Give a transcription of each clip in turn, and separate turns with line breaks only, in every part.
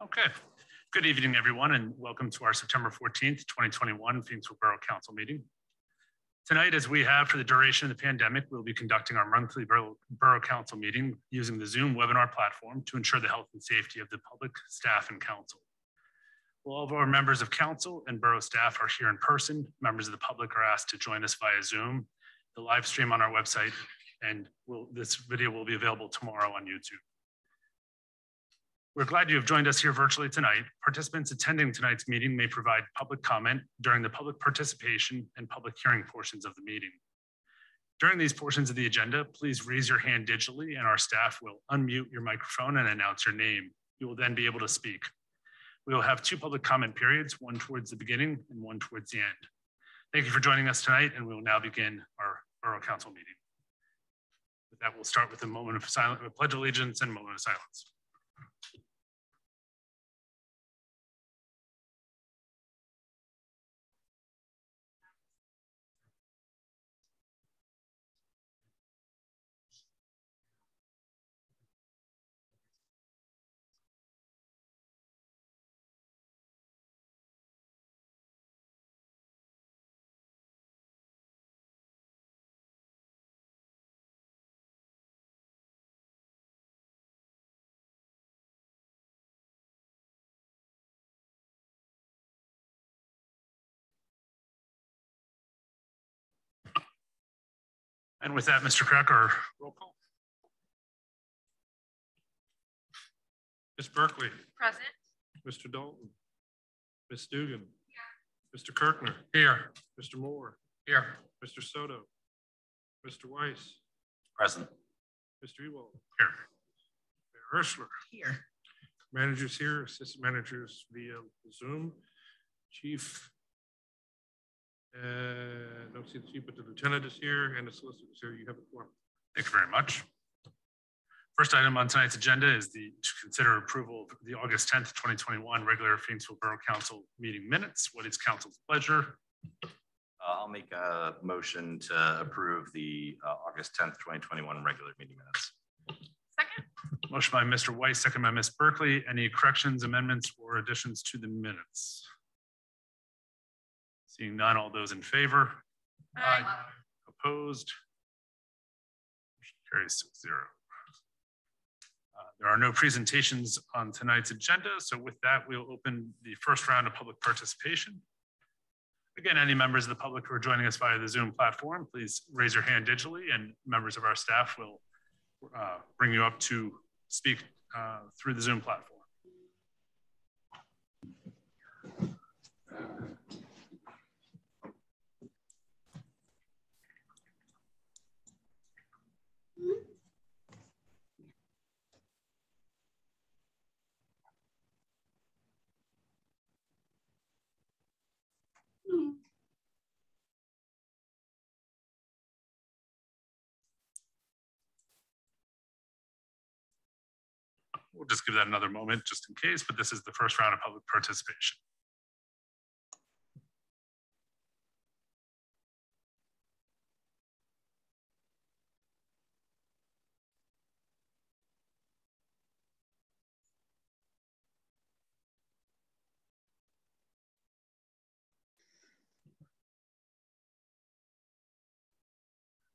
Okay. Good evening, everyone, and welcome to our September 14th, 2021 Phoenixville Borough Council meeting. Tonight, as we have for the duration of the pandemic, we'll be conducting our monthly Borough Council meeting using the Zoom webinar platform to ensure the health and safety of the public, staff, and council. While all of our members of council and borough staff are here in person, members of the public are asked to join us via Zoom, the live stream on our website, and this video will be available tomorrow on YouTube. We're glad you have joined us here virtually tonight. Participants attending tonight's meeting may provide public comment during the public participation and public hearing portions of the meeting. During these portions of the agenda, please raise your hand digitally and our staff will unmute your microphone and announce your name. You will then be able to speak. We will have two public comment periods, one towards the beginning and one towards the end. Thank you for joining us tonight, and we will now begin our Borough Council meeting. With that, we'll start with a moment of silence, a pledge of allegiance and a moment of silence. And with that, Mr. Cracker, roll call.
Ms. Berkeley.
Present.
Mr. Dalton. Ms. Dugan. Here. Mr. Kirkner.
Here.
Mr. Moore.
Here.
Mr. Soto. Mr. Weiss.
Present.
Mr. Ewald.
Here.
Mayor Hirschler.
Here.
Managers here, assistant managers via Zoom. Chief. Don't see the chief, but the lieutenant is here and the solicitor is here. You have a quorum.
Thank you very much. First item on tonight's agenda is to consider approval of the August 10th, 2021 regular Phoenixville Borough Council meeting minutes. What is council's pleasure?
I'll make a motion to approve the August 10th, 2021 regular meeting minutes.
Second.
Motion by Mr. Weiss, second by Ms. Berkeley. Any corrections, amendments, or additions to the minutes? Seeing none, all those in favor?
Aye.
Opposed? Motion carries 6-0. There are no presentations on tonight's agenda, so with that, we'll open the first round of public participation. Again, any members of the public who are joining us via the Zoom platform, please raise your hand digitally, and members of our staff will bring you up to speak through the Zoom platform. We'll just give that another moment just in case, but this is the first round of public participation.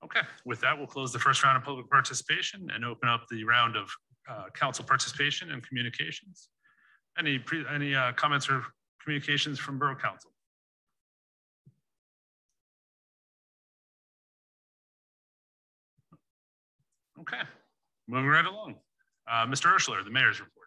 Okay, with that, we'll close the first round of public participation and open up the round of council participation and communications. Any comments or communications from Borough Council? Okay, moving right along. Mr. Hirschler, the mayor's report.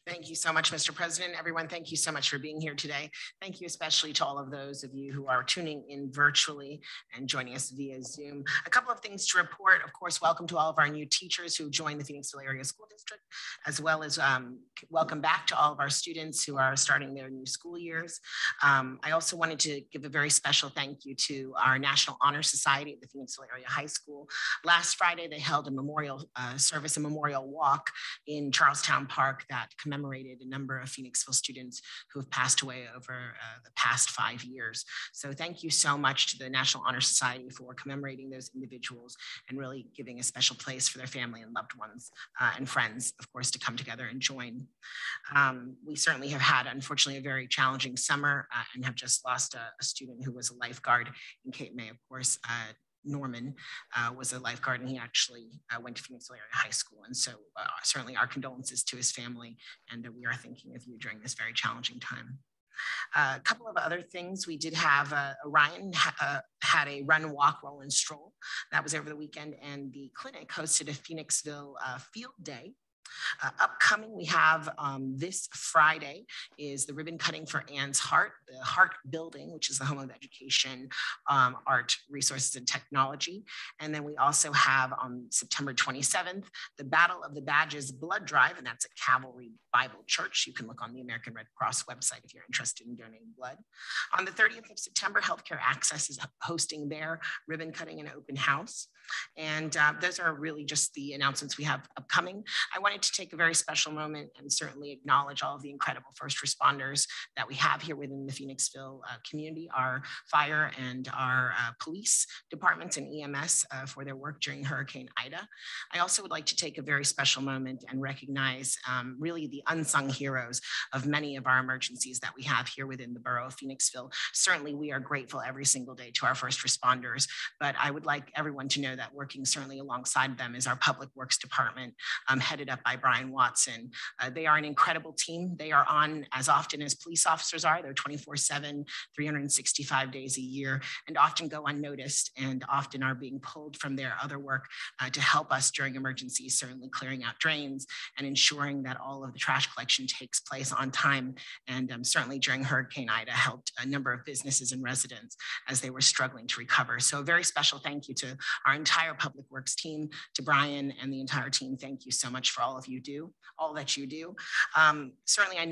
Thank you so much, Mr. President. Everyone, thank you so much for being here today. Thank you especially to all of those of you who are tuning in virtually and joining us via Zoom. A couple of things to report. Of course, welcome to all of our new teachers who joined the Phoenixville Area School District, as well as welcome back to all of our students who are starting their new school years. I also wanted to give a very special thank you to our National Honor Society at the Phoenixville Area High School. Last Friday, they held a memorial service, a memorial walk in Charlestown Park that commemorated commemorated a number of Phoenixville students who have passed away over the past 5 years. So thank you so much to the National Honor Society for commemorating those individuals and really giving a special place for their family and loved ones and friends, of course, to come together and join. We certainly have had, unfortunately, a very challenging summer and have just lost a student who was a lifeguard in Cape May, of course. Norman was a lifeguard, and he actually went to Phoenixville Area High School. And so certainly our condolences to his family, and we are thinking of you during this very challenging time. A couple of other things. We did have Ryan had a run, walk, roll, and stroll. That was over the weekend, and the clinic hosted a Phoenixville field day. Upcoming, we have this Friday is the ribbon cutting for Anne's Heart, the Heart Building, which is the home of education, art, resources, and technology. And then we also have on September 27th, the Battle of the Badges blood drive, and that's at Calvary Bible Church. You can look on the American Red Cross website if you're interested in donating blood. On the 30th of September, Healthcare Access is hosting their ribbon cutting and open house. And those are really just the announcements we have upcoming. I wanted to take a very special moment and certainly acknowledge all of the incredible first responders that we have here within the Phoenixville community, our fire and our police departments and EMS for their work during Hurricane Ida. I also would like to take a very special moment and recognize really the unsung heroes of many of our emergencies that we have here within the borough of Phoenixville. Certainly, we are grateful every single day to our first responders, but I would like everyone to know that working certainly alongside them is our Public Works Department, headed up by Brian Watson. They are an incredible team. They are on as often as police officers are. They're 24/7, 365 days a year, and often go unnoticed and often are being pulled from their other work to help us during emergencies, certainly clearing out drains and ensuring that all of the trash collection takes place on time. And certainly during Hurricane Ida, helped a number of businesses and residents as they were struggling to recover. So a very special thank you to our entire Public Works team, to Brian and the entire team. Thank you so much for all that you do. Certainly, I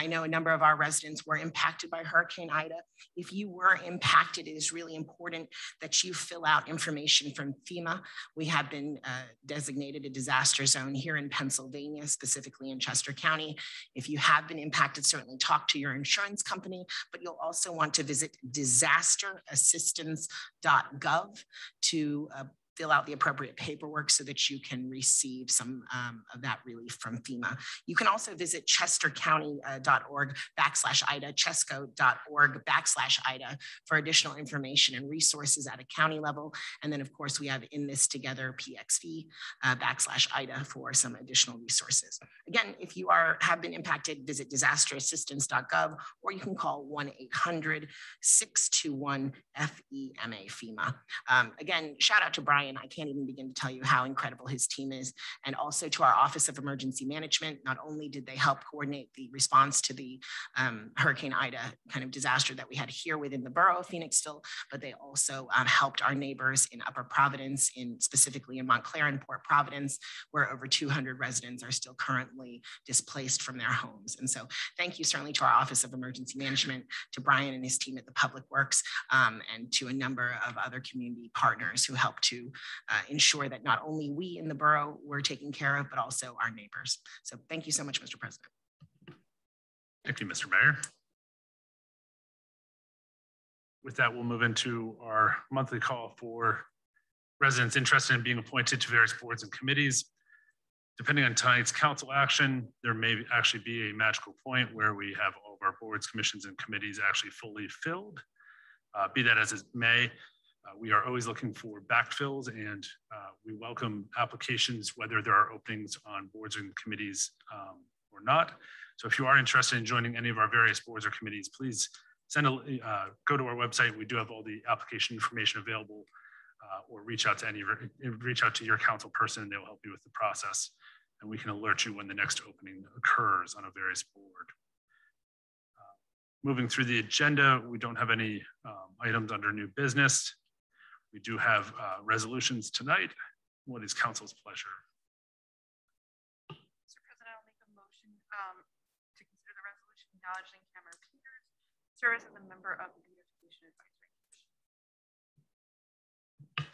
know a number of our residents were impacted by Hurricane Ida. If you were impacted, it is really important that you fill out information from FEMA. We have been designated a disaster zone here in Pennsylvania, specifically in Chester County. If you have been impacted, certainly talk to your insurance company, but you'll also want to visit disasterassistance.gov to fill out the appropriate paperwork so that you can receive some of that relief from FEMA. You can also visit chestercounty.org/Ida, chesco.org/Ida for additional information and resources at a county level. And then of course we have In This Together, PXV/Ida for some additional resources. Again, if you have been impacted, visit disasterassistance.gov, or you can call 1-800-621-FEMA FEMA. Again, shout out to Brian. I can't even begin to tell you how incredible his team is. And also to our Office of Emergency Management. Not only did they help coordinate the response to the Hurricane Ida kind of disaster that we had here within the borough of Phoenixville, but they also helped our neighbors in Upper Providence, specifically in Montclair and Port Providence, where over 200 residents are still currently displaced from their homes. And so thank you certainly to our Office of Emergency Management, to Brian and his team at the Public Works, and to a number of other community partners who helped to ensure that not only we in the borough were taken care of, but also our neighbors. So thank you so much, Mr. President.
Thank you, Mr. Mayor. With that, we'll move into our monthly call for residents interested in being appointed to various boards and committees. Depending on tonight's council action, there may actually be a magical point where we have all of our boards, commissions, and committees actually fully filled. Be that as it may, we are always looking for backfills, and we welcome applications whether there are openings on boards and committees or not. So if you are interested in joining any of our various boards or committees, please go to our website. We do have all the application information available, or reach out to your council person, and they'll help you with the process, and we can alert you when the next opening occurs on a various board. Moving through the agenda, we don't have any items under new business. We do have resolutions tonight. What is council's pleasure?
Mr. President, I'll make a motion to consider the resolution acknowledging Cameron Peters' service as a member of the Beautification Advisory Commission.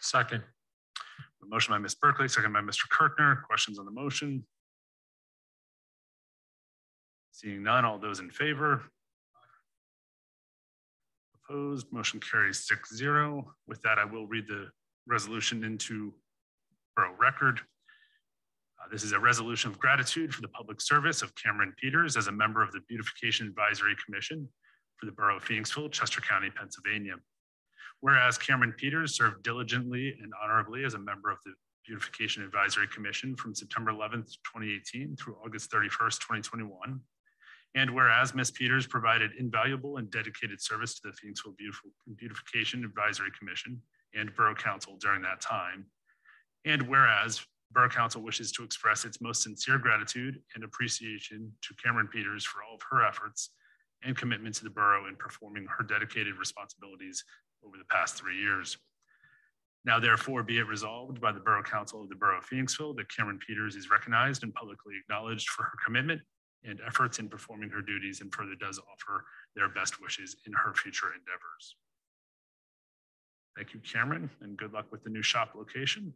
Second.
A motion by Ms. Berkeley, second by Mr. Kirkner. Questions on the motion? Seeing none, all those in favor? Opposed, motion carries 6-0. With that, I will read the resolution into Borough record. This is a resolution of gratitude for the public service of Cameron Peters as a member of the Beautification Advisory Commission for the Borough of Phoenixville, Chester County, Pennsylvania. Whereas Cameron Peters served diligently and honorably as a member of the Beautification Advisory Commission from September 11th, 2018 through August 31st, 2021. And whereas Ms. Peters provided invaluable and dedicated service to the Phoenixville Beautification Advisory Commission and Borough Council during that time. And whereas Borough Council wishes to express its most sincere gratitude and appreciation to Cameron Peters for all of her efforts and commitment to the borough in performing her dedicated responsibilities over the past 3 years. Now therefore be it resolved by the Borough Council of the Borough of Phoenixville that Cameron Peters is recognized and publicly acknowledged for her commitment and efforts in performing her duties, and further does offer their best wishes in her future endeavors. Thank you, Cameron, and good luck with the new shop location.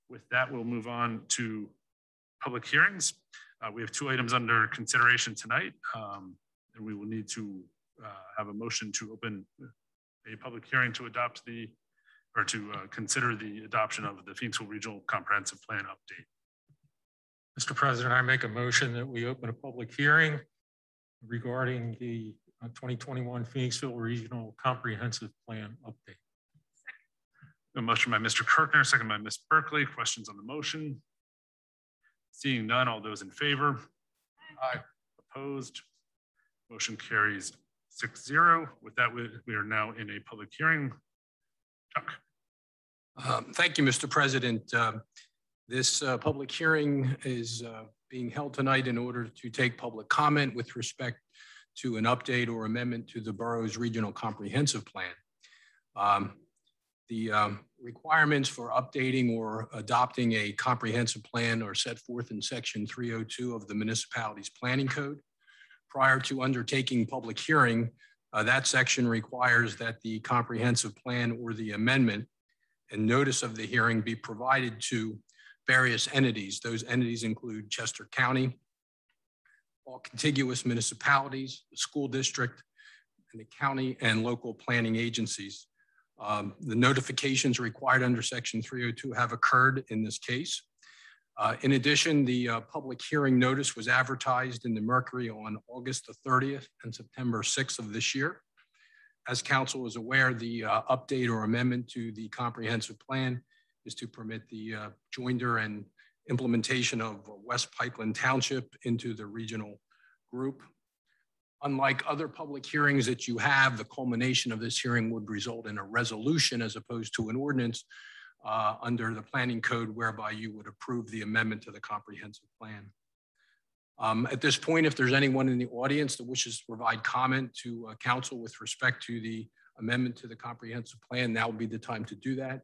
With that, we'll move on to public hearings. We have 2 items under consideration tonight, and we will need to have a motion to open a public hearing to adopt consider the adoption of the Phoenixville Regional Comprehensive Plan update.
Mr. President, I make a motion that we open a public hearing regarding the 2021 Phoenixville Regional Comprehensive Plan update.
A motion by Mr. Kirkner, second by Ms. Berkeley. Questions on the motion? Seeing none, all those in favor?
Aye.
Opposed? Motion carries 6-0. With that, we are now in a public hearing. Chuck.
Thank you, Mr. President. This public hearing is being held tonight in order to take public comment with respect to an update or amendment to the borough's regional comprehensive plan. The requirements for updating or adopting a comprehensive plan are set forth in section 302 of the municipality's planning code. Prior to undertaking public hearing, that section requires that the comprehensive plan or the amendment and notice of the hearing be provided to various entities. Those entities include Chester County, all contiguous municipalities, the school district, and the county and local planning agencies. The notifications required under section 302 have occurred in this case. In addition, the public hearing notice was advertised in the Mercury on August the 30th and September 6th of this year. As council is aware, the update or amendment to the comprehensive plan is to permit the joinder and implementation of West Pikeland Township into the regional group. Unlike other public hearings that you have, the culmination of this hearing would result in a resolution as opposed to an ordinance under the planning code, whereby you would approve the amendment to the comprehensive plan. At this point, if there's anyone in the audience that wishes to provide comment to council with respect to the amendment to the comprehensive plan, now would be the time to do that.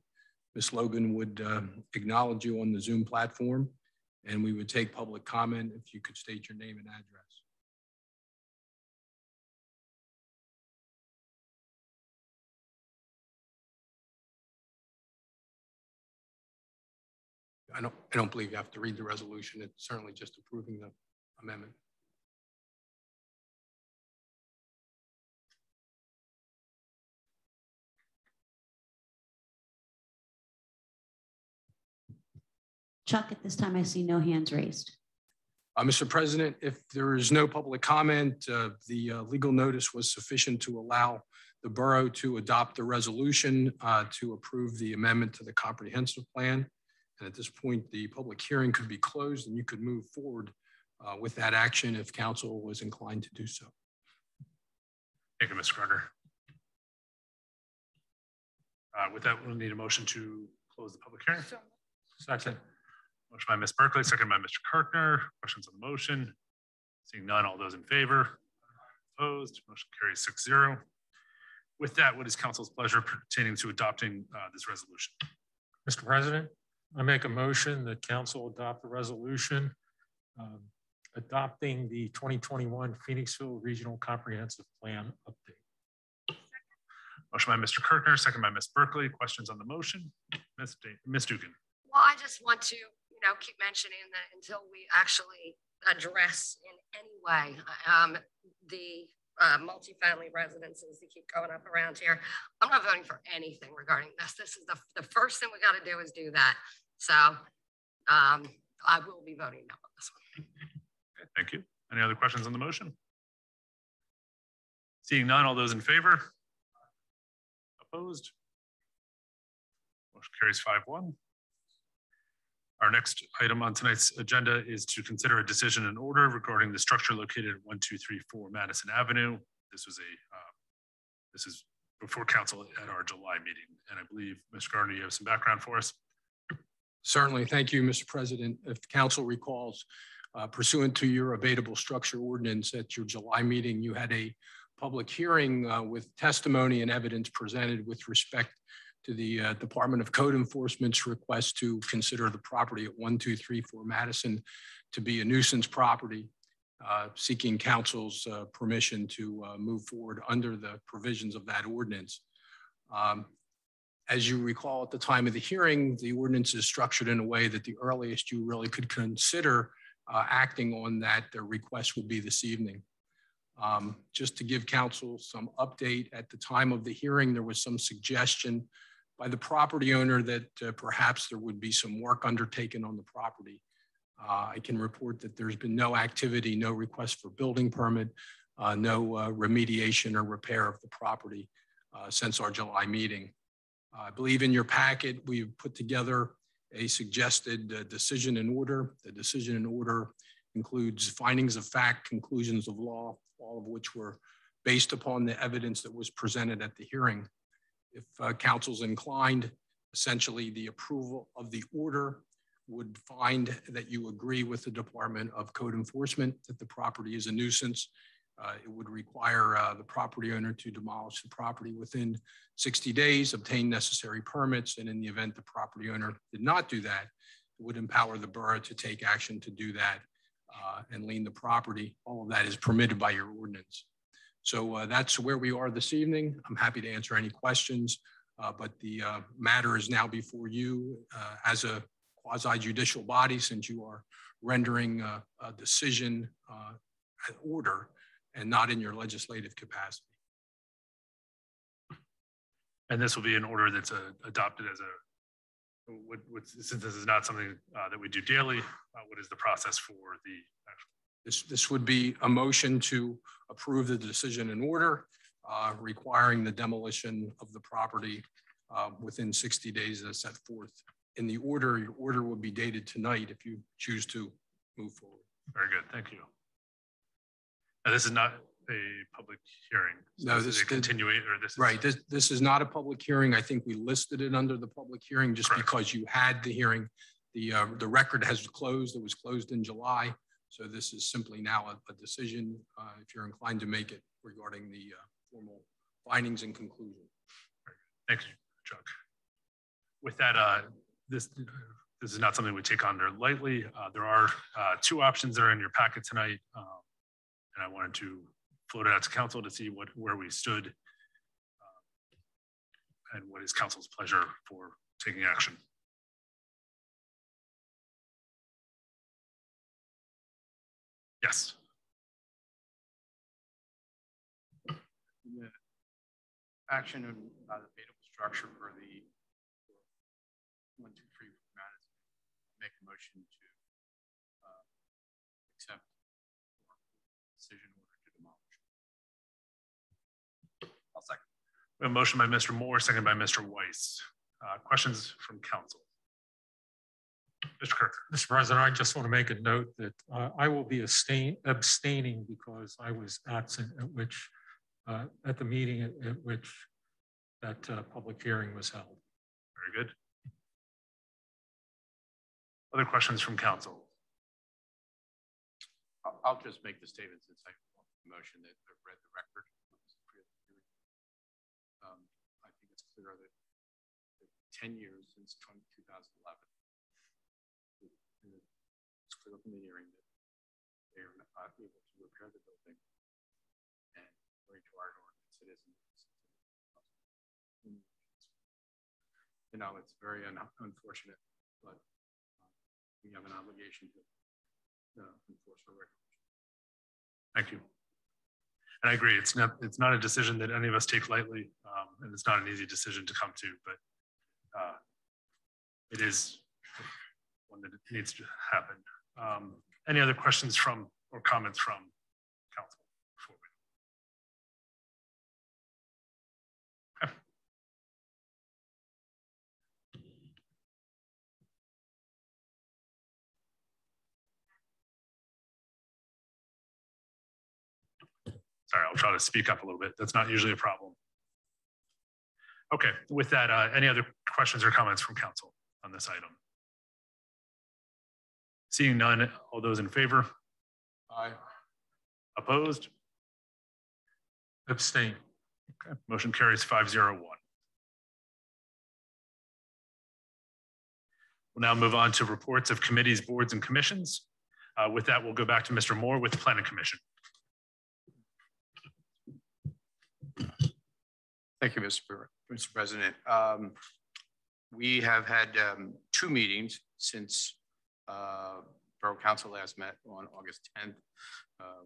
Ms. Logan would acknowledge you on the Zoom platform, and we would take public comment if you could state your name and address. I don't believe you have to read the resolution. It's certainly just approving the amendment.
Chuck, at this time, I see no hands raised.
Mr. President, if there is no public comment, the legal notice was sufficient to allow the borough to adopt the resolution to approve the amendment to the comprehensive plan. And at this point, the public hearing could be closed and you could move forward with that action if council was inclined to do so.
Thank you, Mr. Carter. With that, we'll need a motion to close the public hearing.
Second.
Motion by Ms. Berkeley, second by Mr. Kirkner. Questions on the motion? Seeing none, all those in favor? Opposed? Motion carries 6-0. With that, what is council's pleasure pertaining to adopting this resolution?
Mr. President, I make a motion that council adopt the resolution adopting the 2021 Phoenixville Regional Comprehensive Plan update.
Motion by Mr. Kirkner, second by Ms. Berkeley. Questions on the motion? Ms. Dugan.
Well, I just want to, keep mentioning that until we actually address in any way the multifamily residences that keep going up around here. I'm not voting for anything regarding this. This is the first thing we got to do is do that. So I will be voting no on this one.
Okay, thank you. Any other questions on the motion? Seeing none, all those in favor? Opposed? Motion carries 5-1. Our next item on tonight's agenda is to consider a decision and order regarding the structure located at 1234 Madison Avenue. This is before council at our July meeting. And I believe, Mr. Gardner, you have some background for us.
Certainly. Thank you, Mr. President. If council recalls, pursuant to your abatable structure ordinance at your July meeting, you had a public hearing with testimony and evidence presented with respect to the Department of Code Enforcement's request to consider the property at 1234 Madison to be a nuisance property, seeking council's permission to move forward under the provisions of that ordinance. As you recall, at the time of the hearing, the ordinance is structured in a way that the earliest you really could consider acting on that request would be this evening. Just to give council some update, at the time of the hearing, there was some suggestion by the property owner that perhaps there would be some work undertaken on the property. I can report that there's been no activity, no request for building permit, no remediation or repair of the property since our July meeting. I believe in your packet, we've put together a suggested decision in order. The decision in order includes findings of fact, conclusions of law, all of which were based upon the evidence that was presented at the hearing. If council's inclined, essentially the approval of the order would find that you agree with the Department of Code Enforcement that the property is a nuisance. It would require the property owner to demolish the property within 60 days, obtain necessary permits, and in the event the property owner did not do that, it would empower the borough to take action to do that and lien the property. All of that is permitted by your ordinance. So that's where we are this evening. I'm happy to answer any questions, but the matter is now before you as a quasi-judicial body, since you are rendering a decision order and not in your legislative capacity.
And this will be an order that's adopted as a, since this is not something that we do daily, what is the process for the actual?
This would be a motion to approve the decision in order, requiring the demolition of the property within 60 days as set forth in the order. Your order will be dated tonight if you choose to move forward.
Very good, thank you. Now, this is not a public hearing. So
no,
this is a continuation, or this is
right. This is not a public hearing. I think we listed it under the public hearing just
correct.
Because you had the hearing. The record has closed. It was closed in July. So this is simply now a decision, if you're inclined to make it, regarding the formal findings and conclusion.
Thank you, Chuck. With that, this is not something we take on lightly. There are two options that are in your packet tonight, and I wanted to float it out to council to see where we stood and what is council's pleasure for taking action. Yes.
The action of the abatable structure for the 123 Madison, make a motion to accept decision order to demolish.
I'll second.
We have a motion by Mr. Moore, second by Mr. Weiss. Questions from council? Mr. Kirk.
Mr. President, I just want to make a note that I will be abstaining because I was absent at the meeting at which that public hearing was held.
Very good. Other questions from council?
I'll just make the statement since I motion that I've read the record. I think it's clear that 10 years since 2011. It's clear from the hearing that they are not able to repair the building, and according to our ordinance, it isn't. You know, it's very unfortunate, but we have an obligation to
enforce our regulations.
Thank you. And I agree, it's not a decision that any of us take lightly, and it's not an easy decision to come to, but it is one that needs to happen. Any other questions from or comments from council before we? Okay. Sorry, I'll try to speak up a little bit. That's not usually a problem. Okay, with that, any other questions or comments from council on this item? Seeing none, all those in favor?
Aye.
Opposed?
Abstain.
Okay, motion carries 5-0-1. We'll now move on to reports of committees, boards, and commissions. With that, we'll go back to Mr. Moore with the Planning Commission.
Thank you, Mr. President. We have had 2 meetings since Borough Council last met on August 10th.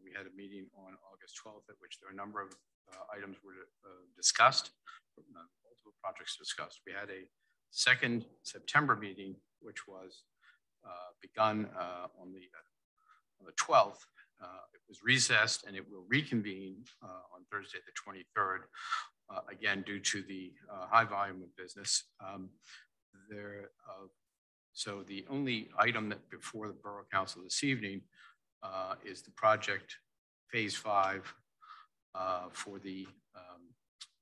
We had a meeting on August 12th at which there were a number of items were discussed, multiple projects discussed. We had a second September meeting, which was begun on the 12th. It was recessed and it will reconvene on Thursday, the 23rd. Again, due to the high volume of business. So the only item that before the Borough Council this evening is the project phase 5 for the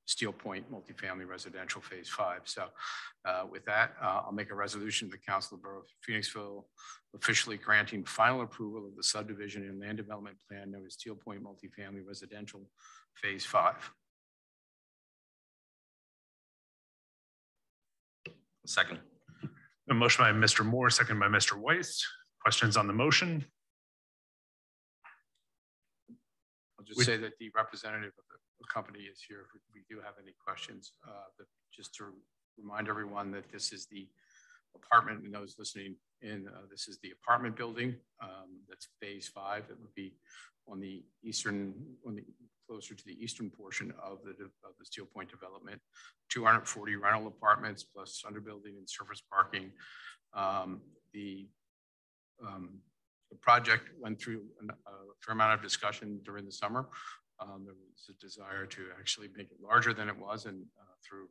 Steel Point multifamily residential phase 5. So with that, I'll make a resolution to the Council of the Borough of Phoenixville officially granting final approval of the subdivision and land development plan known as Steel Point multifamily residential phase 5.
Second.
A motion by Mr. Moore, second by Mr. Weiss. Questions on the motion?
I'll just say that the representative of the company is here if we do have any questions. But just to remind everyone that this is the apartment, and those listening in, this is the apartment building. That's phase 5. It would be on the eastern, closer to the eastern portion of the Steel Point development. 240 rental apartments plus underbuilding and surface parking. The project went through a fair amount of discussion during the summer. There was a desire to actually make it larger than it was, and through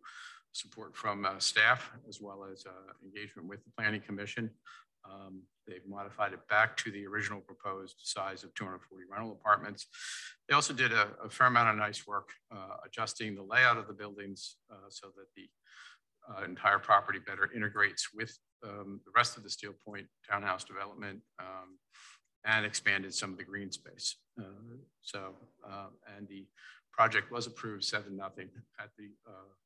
support from staff as well as engagement with the Planning Commission. They've modified it back to the original proposed size of 240 rental apartments. They also did a fair amount of nice work adjusting the layout of the buildings so that the entire property better integrates with the rest of the Steel Point townhouse development and expanded some of the green space. And the project was approved 7-0 at the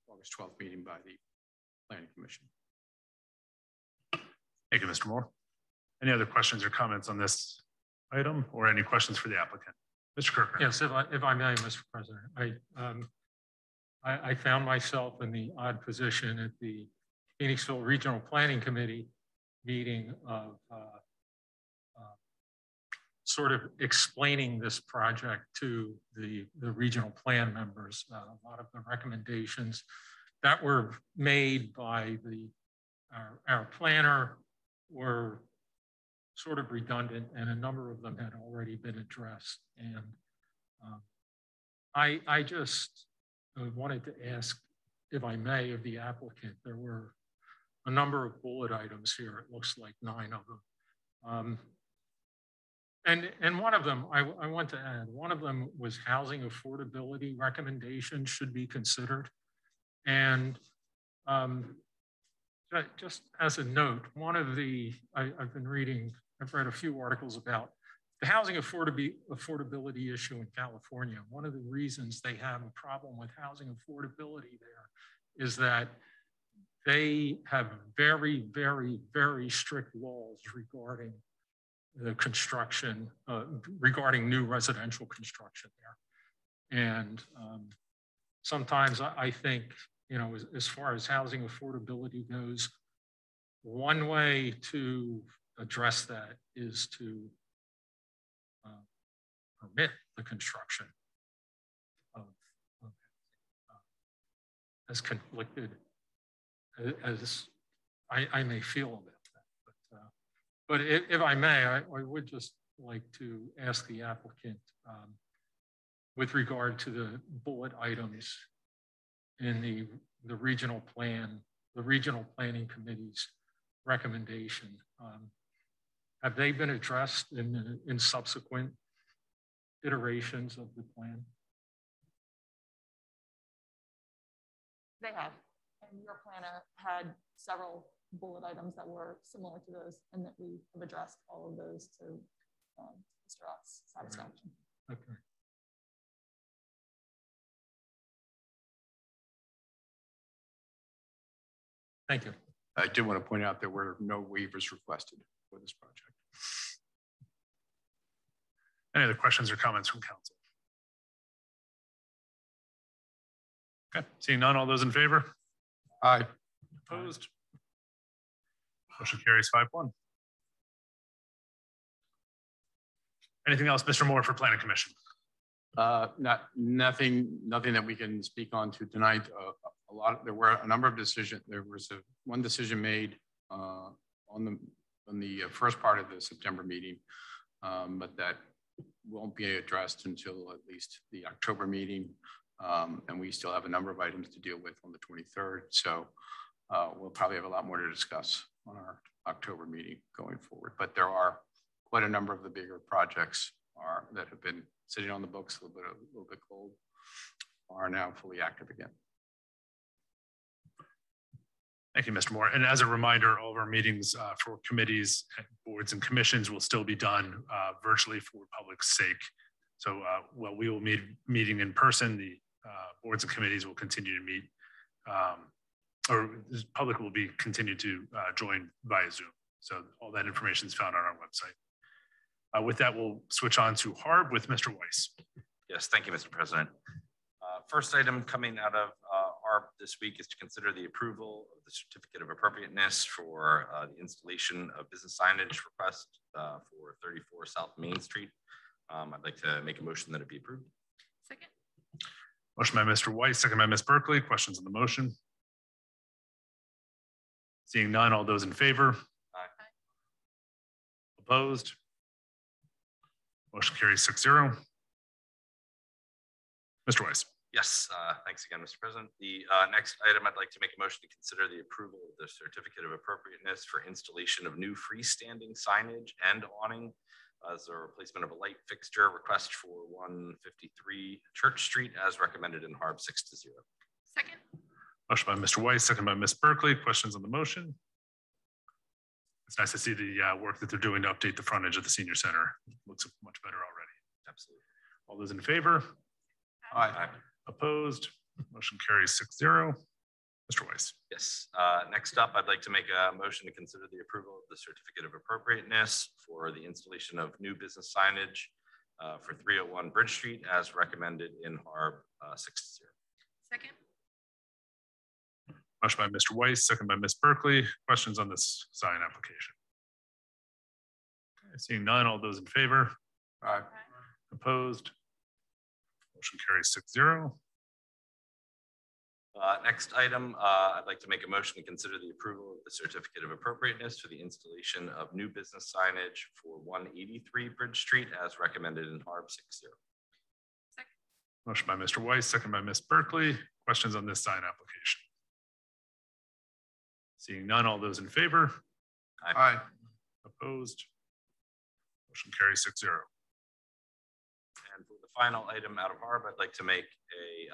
August 12th meeting by the Planning Commission.
Thank you, Mr. Moore. Any other questions or comments on this item, or any questions for the applicant? Mr. Kirkner.
Yes, if I may, Mr. President. I found myself in the odd position at the Phoenixville Regional Planning Committee meeting of sort of explaining this project to the regional plan members. A lot of the recommendations that were made by our planner were sort of redundant, and a number of them had already been addressed. And I just wanted to ask, if I may, of the applicant. There were a number of bullet items here. It looks like 9 of them. And one of them, I want to add, one of them was housing affordability recommendations should be considered. And just as a note, one of the, I've read a few articles about the housing affordability issue in California. One of the reasons they have a problem with housing affordability there is that they have very, very, very strict laws regarding the construction, regarding new residential construction there. And sometimes I think, you know, as far as housing affordability goes, one way to address that is to permit the construction of as conflicted as I may feel about that. But if I may, I would just like to ask the applicant with regard to the bullet items in the regional plan, the regional planning committee's recommendation. Have they been addressed in subsequent iterations of the plan?
They have, and your planner had several bullet items that were similar to those, and that we have addressed all of those to Mr. Roth's satisfaction.
Okay. Thank you.
I do want to point out there were no waivers requested for this project.
Any other questions or comments from council? Okay, seeing none, all those in favor?
Aye.
Opposed? Motion carries 5-1. Anything else, Mr. Moore, for Planning Commission?
Nothing that we can speak on to tonight. There were a number of decisions. There was one decision made on the first part of the September meeting, but that won't be addressed until at least the October meeting. And we still have a number of items to deal with on the 23rd. So we'll probably have a lot more to discuss on our October meeting going forward. But there are quite a number of the bigger projects that have been sitting on the books a little bit cold are now fully active again.
Thank you, Mr. Moore. And as a reminder, all of our meetings for committees, boards, and commissions will still be done virtually for public's sake. So while we will be meeting in person, the boards and committees will continue to meet, or the public will be continued to join via Zoom. So all that information is found on our website. With that, we'll switch on to HARB with Mr. Weiss.
Yes, thank you, Mr. President. First item coming out of HARB this week is to consider the approval of the certificate of appropriateness for the installation of business signage request for 34 South Main Street. I'd like to make a motion that it be approved.
Second.
Motion by Mr. Weiss, second by Ms. Berkeley. Questions on the motion? Seeing none, all those in favor?
Aye.
Opposed? Motion carries 6-0. Mr. Weiss.
Yes, thanks again, Mr. President. The next item, I'd like to make a motion to consider the approval of the certificate of appropriateness for installation of new freestanding signage and awning as a replacement of a light fixture request for 153 Church Street as recommended in HARB 6-0.
Second.
Motion by Mr. Weiss, second by Ms. Berkeley. Questions on the motion? It's nice to see the work that they're doing to update the frontage of the senior center. Looks much better already.
Absolutely.
All those in favor?
Aye.
Aye.
Opposed? Motion carries 6-0. Mr. Weiss.
Yes. Next up, I'd like to make a motion to consider the approval of the certificate of appropriateness for the installation of new business signage for 301 Bridge Street as recommended in HARB 6-0.
Second.
Motion by Mr. Weiss, second by Ms. Berkeley. Questions on this sign application? Okay, seeing none, all those in favor?
Aye.
Opposed? Motion carries 6-0.
Next item, I'd like to make a motion to consider the approval of the certificate of appropriateness for the installation of new business signage for 183 Bridge Street as recommended in HARB 6-0.
Second.
Motion by Mr. Weiss, second by Ms. Berkeley. Questions on this sign application? Seeing none, all those in favor?
Aye.
Opposed? Motion carries 6-0.
And for the final item out of HARB, I'd like to make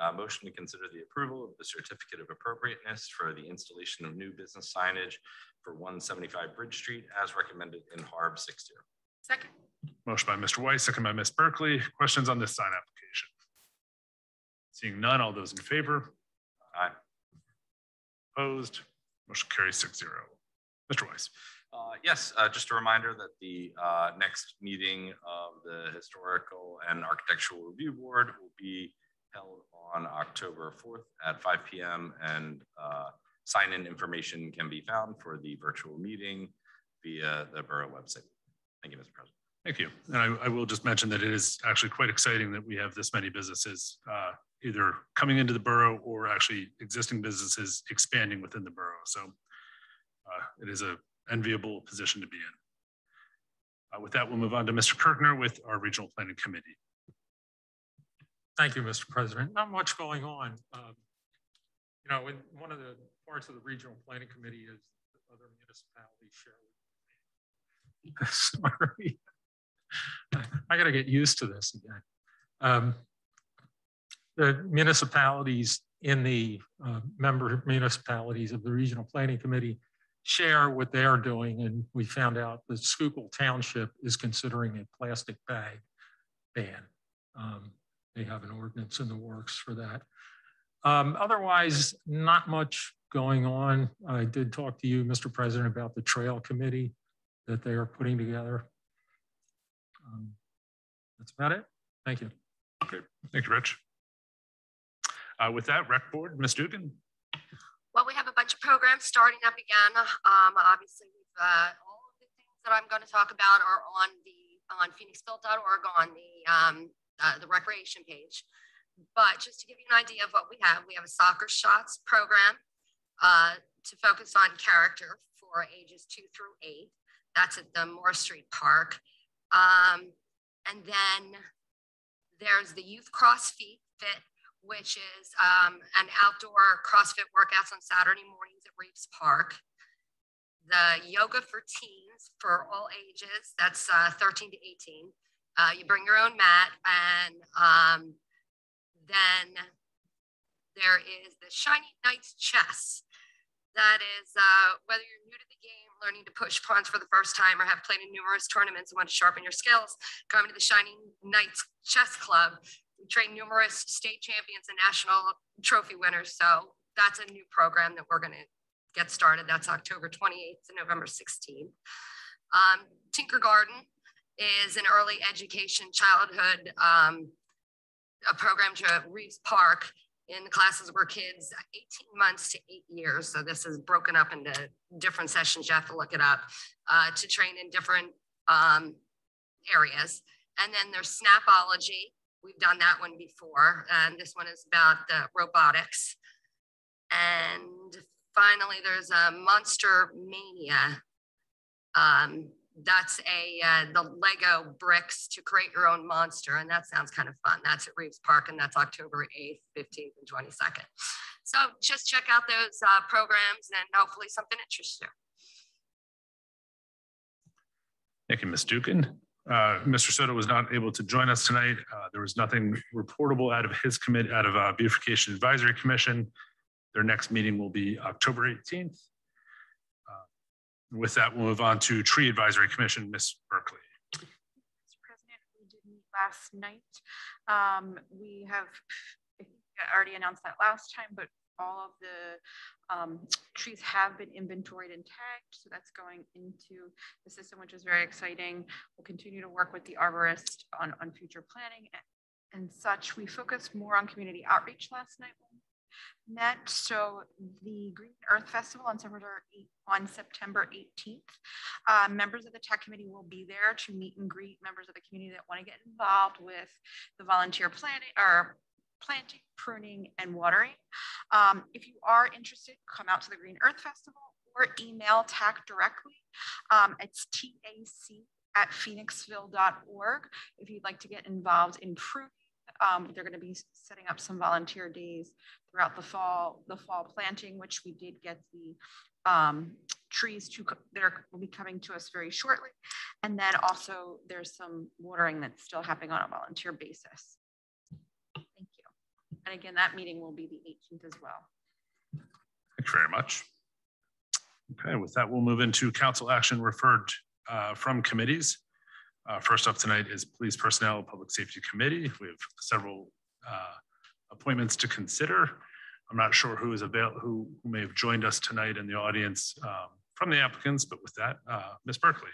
a motion to consider the approval of the certificate of appropriateness for the installation of new business signage for 175 Bridge Street as recommended in HARB 6-0.
Second.
Motion by Mr. Weiss, second by Ms. Berkeley. Questions on this sign application? Seeing none, all those in favor?
Aye.
Opposed? Motion carries 6-0. Mr. Weiss.
Yes, just a reminder that the next meeting of the Historical and Architectural Review Board will be held on October 4th at 5 p.m. and sign-in information can be found for the virtual meeting via the Borough website. Thank you, Mr. President.
Thank you. And I will just mention that it is actually quite exciting that we have this many businesses either coming into the borough or actually existing businesses expanding within the borough. So it is an enviable position to be in. With that, we'll move on to Mr. Kirkner with our Regional Planning Committee.
Thank you, Mr. President. Not much going on. You know, in one of the parts of the Regional Planning Committee is other municipalities share. Sorry. I got to get used to this again. The municipalities in the member municipalities of the Regional Planning Committee share what they're doing, and we found out that Schuylkill Township is considering a plastic bag ban. They have an ordinance in the works for that. Otherwise, not much going on. I did talk to you, Mr. President, about the trail committee that they are putting together. That's about it. Thank you.
Okay, thank you, Rich. With that, Rec Board, Ms. Dugan.
Well, we have a bunch of programs starting up again. Obviously, all of the things that I'm going to talk about are on Phoenixville.org on the recreation page. But just to give you an idea of what we have a soccer shots program to focus on character for ages 2 through 8. That's at the Moore Street Park. And then there's the Youth CrossFit, which is an outdoor CrossFit workouts on Saturday mornings at Reeves Park. The Yoga for Teens for all ages, that's 13 to 18. You bring your own mat, and then there is the Shiny Knights Chess. That is whether you're new to the game, learning to push pawns for the first time, or have played in numerous tournaments and want to sharpen your skills, come to the Shiny Knights Chess Club. We train numerous state champions and national trophy winners. So that's a new program that we're going to get started. That's October 28th to November 16th. Tinker Garden is an early education childhood a program to Reeves Park in the classes where kids 18 months to 8 years. So this is broken up into different sessions. You have to look it up to train in different areas. And then there's Snapology. We've done that one before. And this one is about the robotics. And finally, there's a Monster Mania. That's the Lego bricks to create your own monster. And that sounds kind of fun. That's at Reeves Park, and that's October 8th, 15th, and 22nd. So just check out those programs, and hopefully something interests you.
Thank you, Ms. Dukin. Mr. Soto was not able to join us tonight. There was nothing reportable out of his committee, out of Beautification Advisory Commission. Their next meeting will be October 18th. With that, we'll move on to Tree Advisory Commission, Ms. Berkeley.
Mr. President, we did meet last night. We have, I think I already announced that last time, but all of the trees have been inventoried and tagged. So that's going into the system, which is very exciting. We'll continue to work with the arborist on future planning and such. We focused more on community outreach last night. So the Green Earth Festival on September 18th, members of the tech committee will be there to meet and greet members of the community that want to get involved with the volunteer planting, pruning, and watering. If you are interested, come out to the Green Earth Festival or email TAC directly. It's tac@phoenixville.org if you'd like to get involved in pruning. They're going to be setting up some volunteer days throughout the fall planting, which we did get the trees that will be coming to us very shortly. And then also there's some watering that's still happening on a volunteer basis. Thank you. And again, that meeting will be the 18th as well.
Thank you very much. Okay, with that, we'll move into council action referred from committees. First up tonight is Police Personnel Public Safety Committee. We have several appointments to consider. I'm not sure who is available, who may have joined us tonight in the audience from the applicants, but with that, Ms. Berkeley.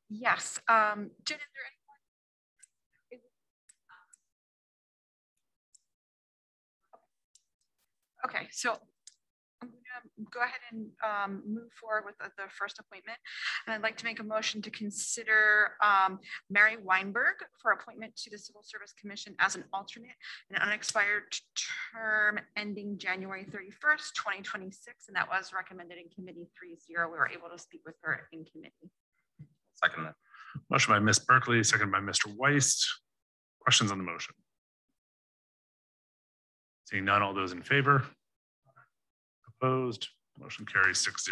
Yes. Jen, is there anyone? Okay, so I'm going to go ahead and move forward with the first appointment. And I'd like to make a motion to consider Mary Weinberg for appointment to the Civil Service Commission as an alternate, an unexpired term ending January 31st, 2026. And that was recommended in committee 3-0. We were able to speak with her in committee.
Second that.
Motion by Ms. Berkeley, seconded by Mr. Weist. Questions on the motion? Seeing none, all those in favor? Opposed? Motion carries 6-0.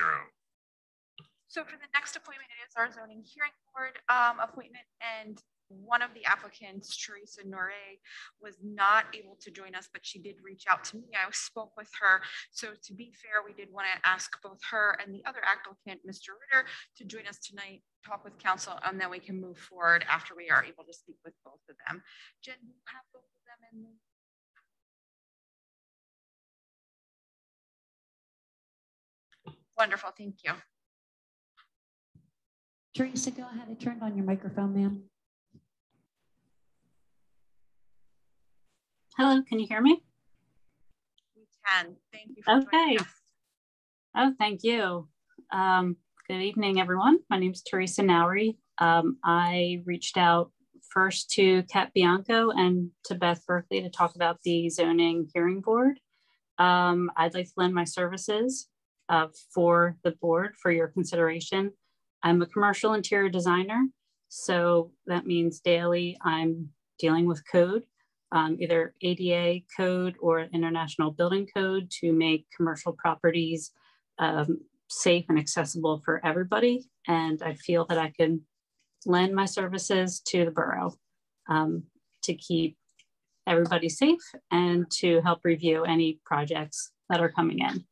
So for the next appointment, it is our zoning hearing board appointment, and one of the applicants, Teresa Norre, was not able to join us, but she did reach out to me. I spoke with her. So to be fair, we did want to ask both her and the other applicant, Mr. Ritter, to join us tonight, talk with council, and then we can move forward after we are able to speak with both of them. Jen, do you have both of them in? Wonderful, thank you.
Teresa, go ahead. I turned on your microphone, ma'am.
Hello, can you hear me?
We can. Thank you for joining us.
Oh, thank you. Good evening, everyone. My name is Teresa Nowry. I reached out first to Kat Bianco and to Beth Berkeley to talk about the zoning hearing board. I'd like to lend my services for the board for your consideration. I'm a commercial interior designer, so that means daily I'm dealing with code, either ADA code or international building code to make commercial properties safe and accessible for everybody. And I feel that I can lend my services to the borough to keep everybody safe and to help review any projects that are coming in.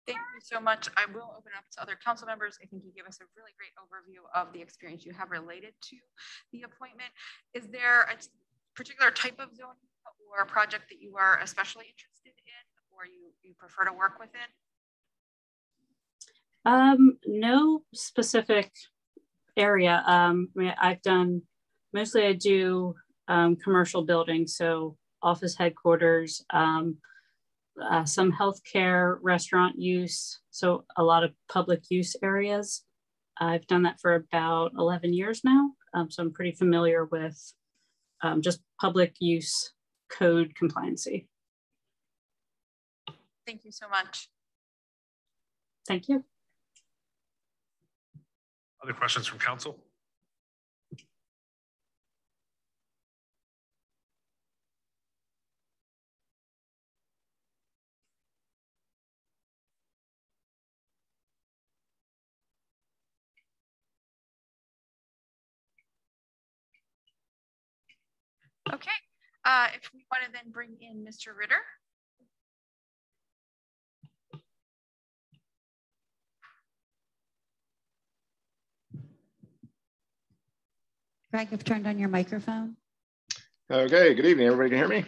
Thank you so much. I will open up to other council members. I think you gave us a really great overview of the experience you have related to the appointment. Is there a particular type of zoning or project that you are especially interested in, or you prefer to work within?
No specific area. I've done, mostly I do commercial buildings, so office headquarters, some healthcare, restaurant use, so a lot of public use areas. I've done that for about 11 years now, so I'm pretty familiar with just public use code compliancy.
Thank you so much.
Thank you.
Other questions from council?
Okay, if we want to then bring in Mr. Ritter.
Greg, I've turned on your microphone.
Okay, good evening. Everybody can hear me?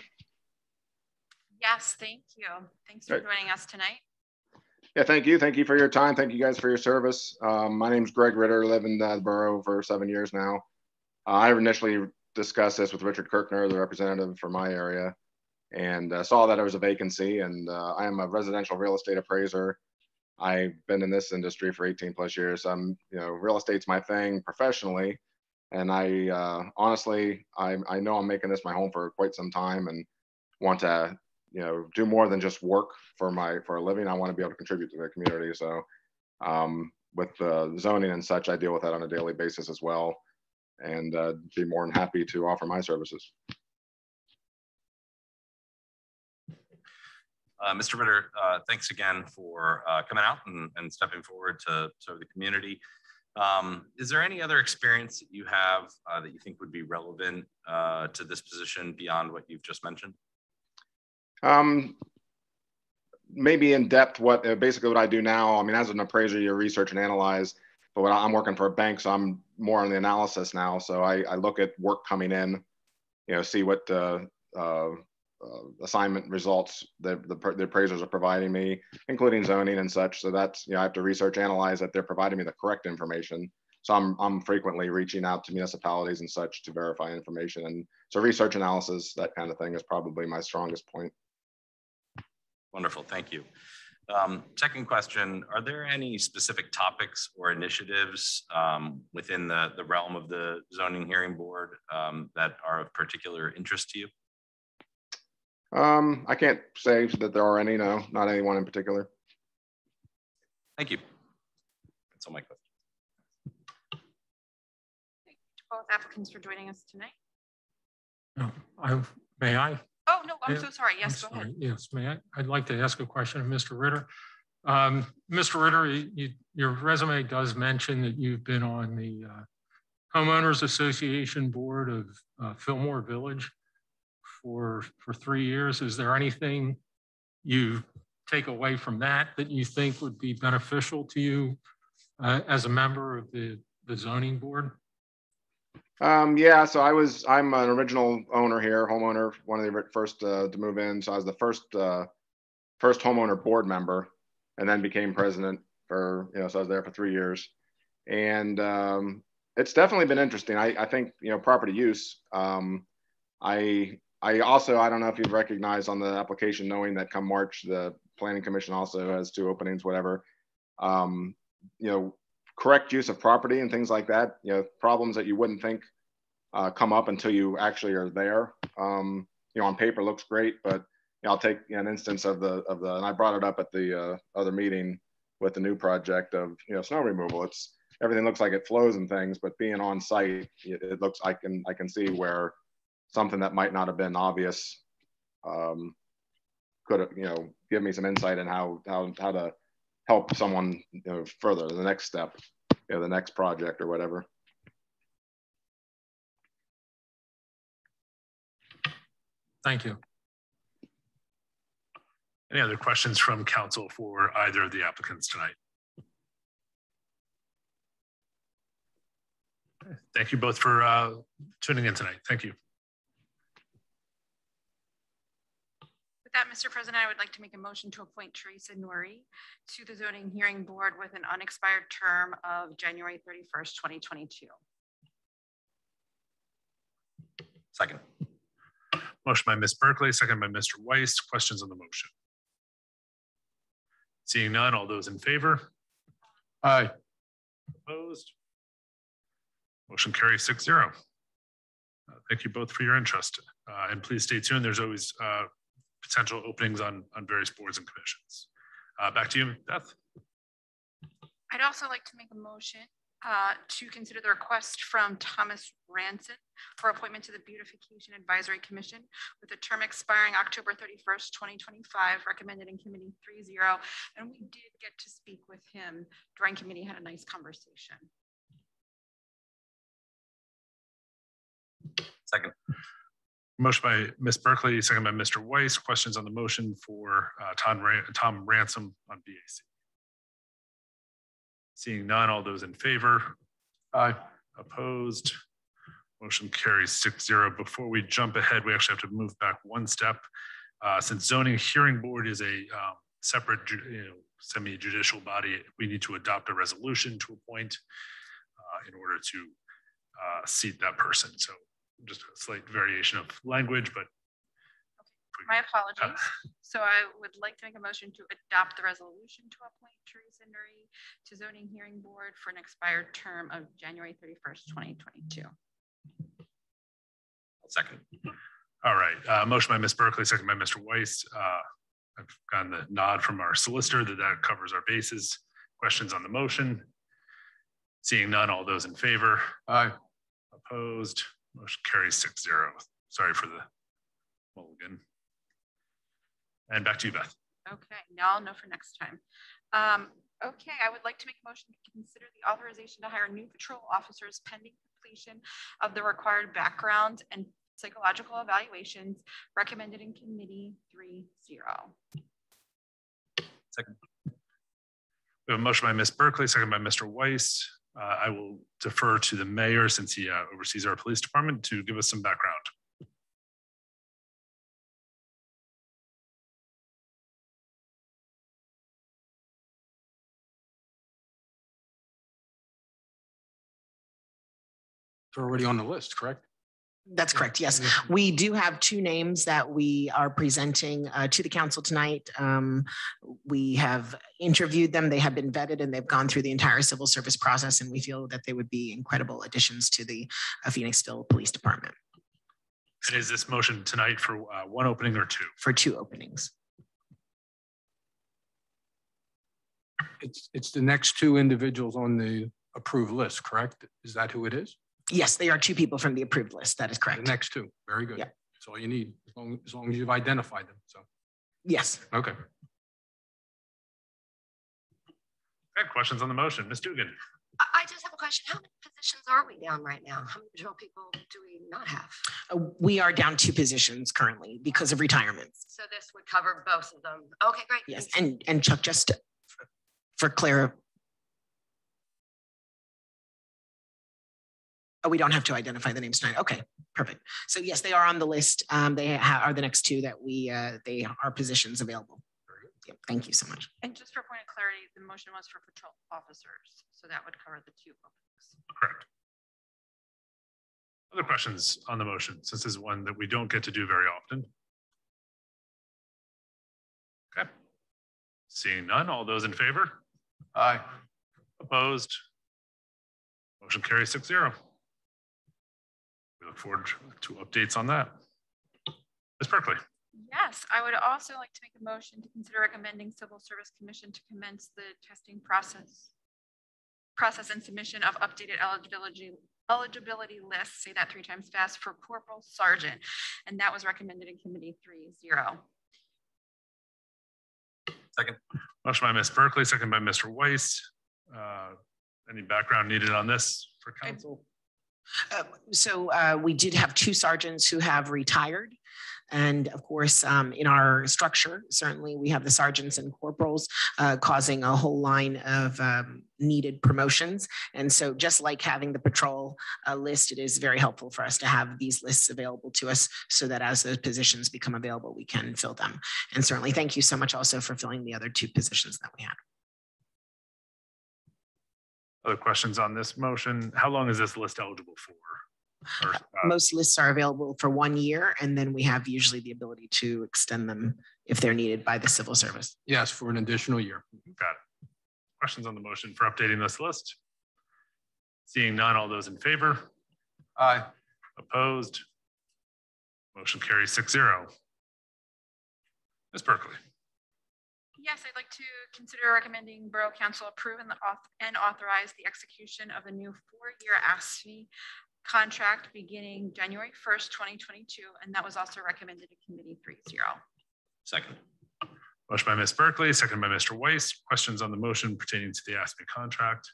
Yes, thank you. Thanks for joining us tonight.
Yeah, thank you. Thank you for your time. Thank you guys for your service. My name is Greg Ritter. I live in the borough for 7 years now. I initially discussed this with Richard Kirkner, the representative for my area, and saw that there was a vacancy. And I am a residential real estate appraiser. I've been in this industry for 18 plus years. Real estate's my thing professionally. And I honestly, I know I'm making this my home for quite some time and want to, do more than just work for a living. I want to be able to contribute to the community. So with the zoning and such, I deal with that on a daily basis as well, and be more than happy to offer my services.
Mr. Ritter, thanks again for coming out and stepping forward to serve the community. Is there any other experience that you have that you think would be relevant to this position beyond what you've just mentioned?
Maybe in depth, basically what I do now. I mean, as an appraiser, you research and analyze, but I'm working for a bank, so I'm more on the analysis now. So I look at work coming in, see what assignment results the appraisers are providing me, including zoning and such. So that's, I have to research, analyze that they're providing me the correct information. So I'm frequently reaching out to municipalities and such to verify information. And so research analysis, that kind of thing, is probably my strongest point.
Wonderful, thank you. Second question, are there any specific topics or initiatives within the realm of the zoning hearing board that are of particular interest to you?
I can't say that there are any, no, not anyone in particular.
Thank you. That's all my questions.
Thank you to both applicants for joining us tonight.
No, may I?
Oh, no, I'm
Yeah,
so sorry. Yes,
I'm
go
sorry.
ahead.
Yes, may I? I'd like to ask a question of Mr. Ritter. Mr. Ritter, your resume does mention that you've been on the Homeowners Association board of Fillmore Village for 3 years. Is there anything you take away from that that you think would be beneficial to you as a member of the zoning board?
Yeah, so I'm an original owner here, homeowner, one of the first to move in. So I was the first homeowner board member, and then became president for, so I was there for 3 years. And it's definitely been interesting. I think, property use. I also, I don't know if you've recognized on the application, knowing that come March, the Planning Commission also has 2 openings, whatever. Correct use of property and things like that, problems that you wouldn't think come up until you actually are there. On paper looks great, but I'll take an instance of and I brought it up at the other meeting with the new project of, snow removal. Everything looks like it flows and things, but being on site, it looks, I can see where something that might not have been obvious could have, give me some insight in how to help someone further the next step, the next project or whatever.
Thank you.
Any other questions from council for either of the applicants tonight? Thank you both for tuning in tonight. Thank you.
With that, Mr. President, I would like to make a motion to appoint Teresa Nouri to the zoning hearing board with an unexpired term of January 31st, 2022.
Second.
Motion by Ms. Berkeley, second by Mr. Weiss. Questions on the motion? Seeing none, all those in favor?
Aye.
Opposed? Motion carries 6-0. Thank you both for your interest. And please stay tuned. There's always potential openings on various boards and commissions. Back to you, Beth.
I'd also like to make a motion to consider the request from Thomas Ranson for appointment to the Beautification Advisory Commission with a term expiring October 31st, 2025, recommended in committee 3-0. And we did get to speak with him during committee, had a nice conversation.
Second.
Motion by Ms. Berkeley, second by Mr. Weiss. Questions on the motion for Tom Ransom on BAC? Seeing none, all those in favor?
Aye.
Opposed? Motion carries 6-0. Before we jump ahead, we actually have to move back one step. Since zoning hearing board is a separate, semi-judicial body, we need to adopt a resolution to appoint in order to seat that person. So just a slight variation of language, but.
My apologies. So I would like to make a motion to adopt the resolution to appoint Teresa Nouri to zoning hearing board for an expired term of January 31st, 2022.
Second.
All right. Motion by Ms. Berkeley, second by Mr. Weiss. I've gotten the nod from our solicitor that covers our bases. Questions on the motion? Seeing none, all those in favor?
Aye.
Opposed? Motion carries 6-0. Sorry for the mulligan. And back to you, Beth.
Okay, now I'll know for next time. Okay, I would like to make a motion to consider the authorization to hire new patrol officers pending completion of the required background and psychological evaluations recommended in committee 3-0.
Second. We have a motion by Ms. Berkeley, second by Mr. Weiss. I will defer to the mayor since he oversees our police department to give us some background.
It's already on the list, correct?
That's correct. Yes, we do have 2 names that we are presenting to the council tonight. We have interviewed them. They have been vetted and they've gone through the entire civil service process, and we feel that they would be incredible additions to the Phoenixville Police Department.
And is this motion tonight for 1 opening or 2?
For 2 openings.
It's the next 2 individuals on the approved list, correct? Is that who it is?
Yes, they are 2 people from the approved list. That is correct.
The next 2. Very good.
Yeah.
That's all you need, as long as you've identified them. So.
Yes.
Okay.
Okay, questions on the motion? Ms. Dugan.
I just have a question. How many positions are we down right now? How many patrol people do we not have?
We are down 2 positions currently because of retirements.
So this would cover both of them. Okay, great.
Yes, and Chuck, just for Clara. Oh, we don't have to identify the names tonight. Okay, perfect. So yes, they are on the list. They are the next 2 that they are positions available. Yep, thank you so much.
And just for point of clarity, the motion was for patrol officers. So that would cover the 2 openings.
Correct. Other questions on the motion, since this is one that we don't get to do very often? Okay. Seeing none, all those in favor?
Aye.
Opposed? Motion carries 6-0. We look forward to updates on that. Ms. Berkeley.
Yes, I would also like to make a motion to consider recommending Civil Service Commission to commence the testing process and submission of updated eligibility lists, say that 3 times fast, for corporal sergeant. And that was recommended in committee 3-0.
Second.
Motion by Ms. Berkeley, second by Mr. Weiss. Any background needed on this for council?
So we did have 2 sergeants who have retired. And of course, in our structure, certainly we have the sergeants and corporals causing a whole line of needed promotions. And so just like having the patrol list, it is very helpful for us to have these lists available to us so that as those positions become available, we can fill them. And certainly thank you so much also for filling the other 2 positions that we had.
Other questions on this motion? How long is this list eligible for? Or,
most lists are available for 1 year, and then we have usually the ability to extend them if they're needed by the civil service.
Yes, for an additional year.
Got it. Questions on the motion for updating this list? Seeing none, all those in favor?
Aye.
Opposed? Motion carries 6-0. Ms. Berkeley.
Yes, I'd like to consider recommending Borough Council approve and authorize the execution of a new 4-year ASFE contract beginning January 1st, 2022. And that was also recommended in committee 3-0.
Second.
Motion by Ms. Berkeley, second by Mr. Weiss. Questions on the motion pertaining to the ASFE contract?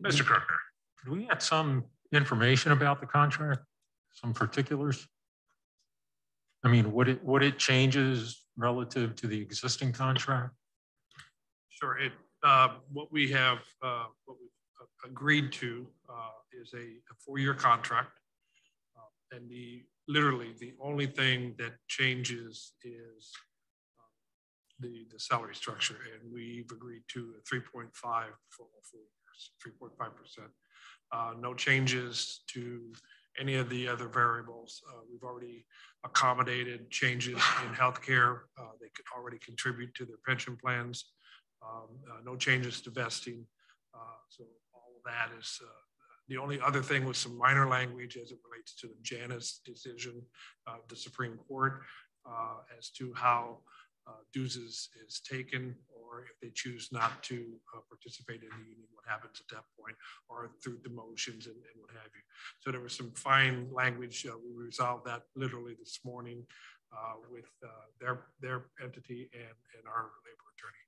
Mr. Kirkner.
Could we get some information about the contract, some particulars? I mean, what it changes relative to the existing contract?
Sure. What we've agreed to is a 4-year contract, and literally the only thing that changes is the salary structure, and we've agreed to a 3.5 for all 4 years, 3.5%. No changes to any of the other variables. We've already accommodated changes in healthcare. They could already contribute to their pension plans. No changes to vesting. So all of that is the only other thing was some minor language as it relates to the Janus decision of the Supreme Court as to how dues is taken, or if they choose not to participate in the union, what happens at that point, or through demotions and what have you. So there was some fine language. We resolved that literally this morning with their entity and our labor attorney.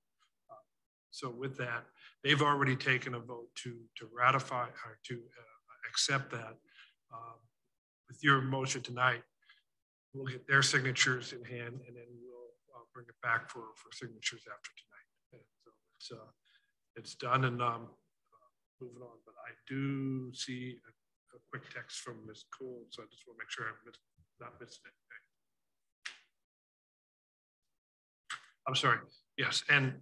So with that, they've already taken a vote to ratify or to accept that. With your motion tonight, we'll get their signatures in hand, and then we'll bring it back for signatures after tonight. And so it's done and moving on. But I do see a quick text from Ms. Cole, so I just want to make sure I'm not missing anything. I'm sorry. Yes, and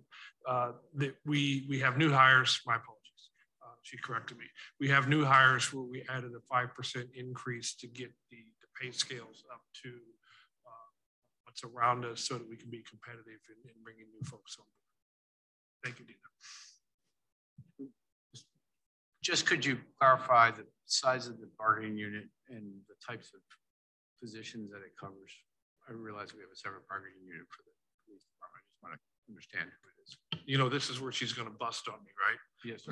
we have new hires. My apologies. She corrected me. We have new hires where we added a 5% increase to get the pay scales up to what's around us so that we can be competitive in bringing new folks on board. Thank you, Dina.
Just could you clarify the size of the bargaining unit and the types of positions that it covers? I realize we have a separate bargaining unit for the police department. I just want to understand who it is.
You know, this is where she's going to bust on me, right?
Yes.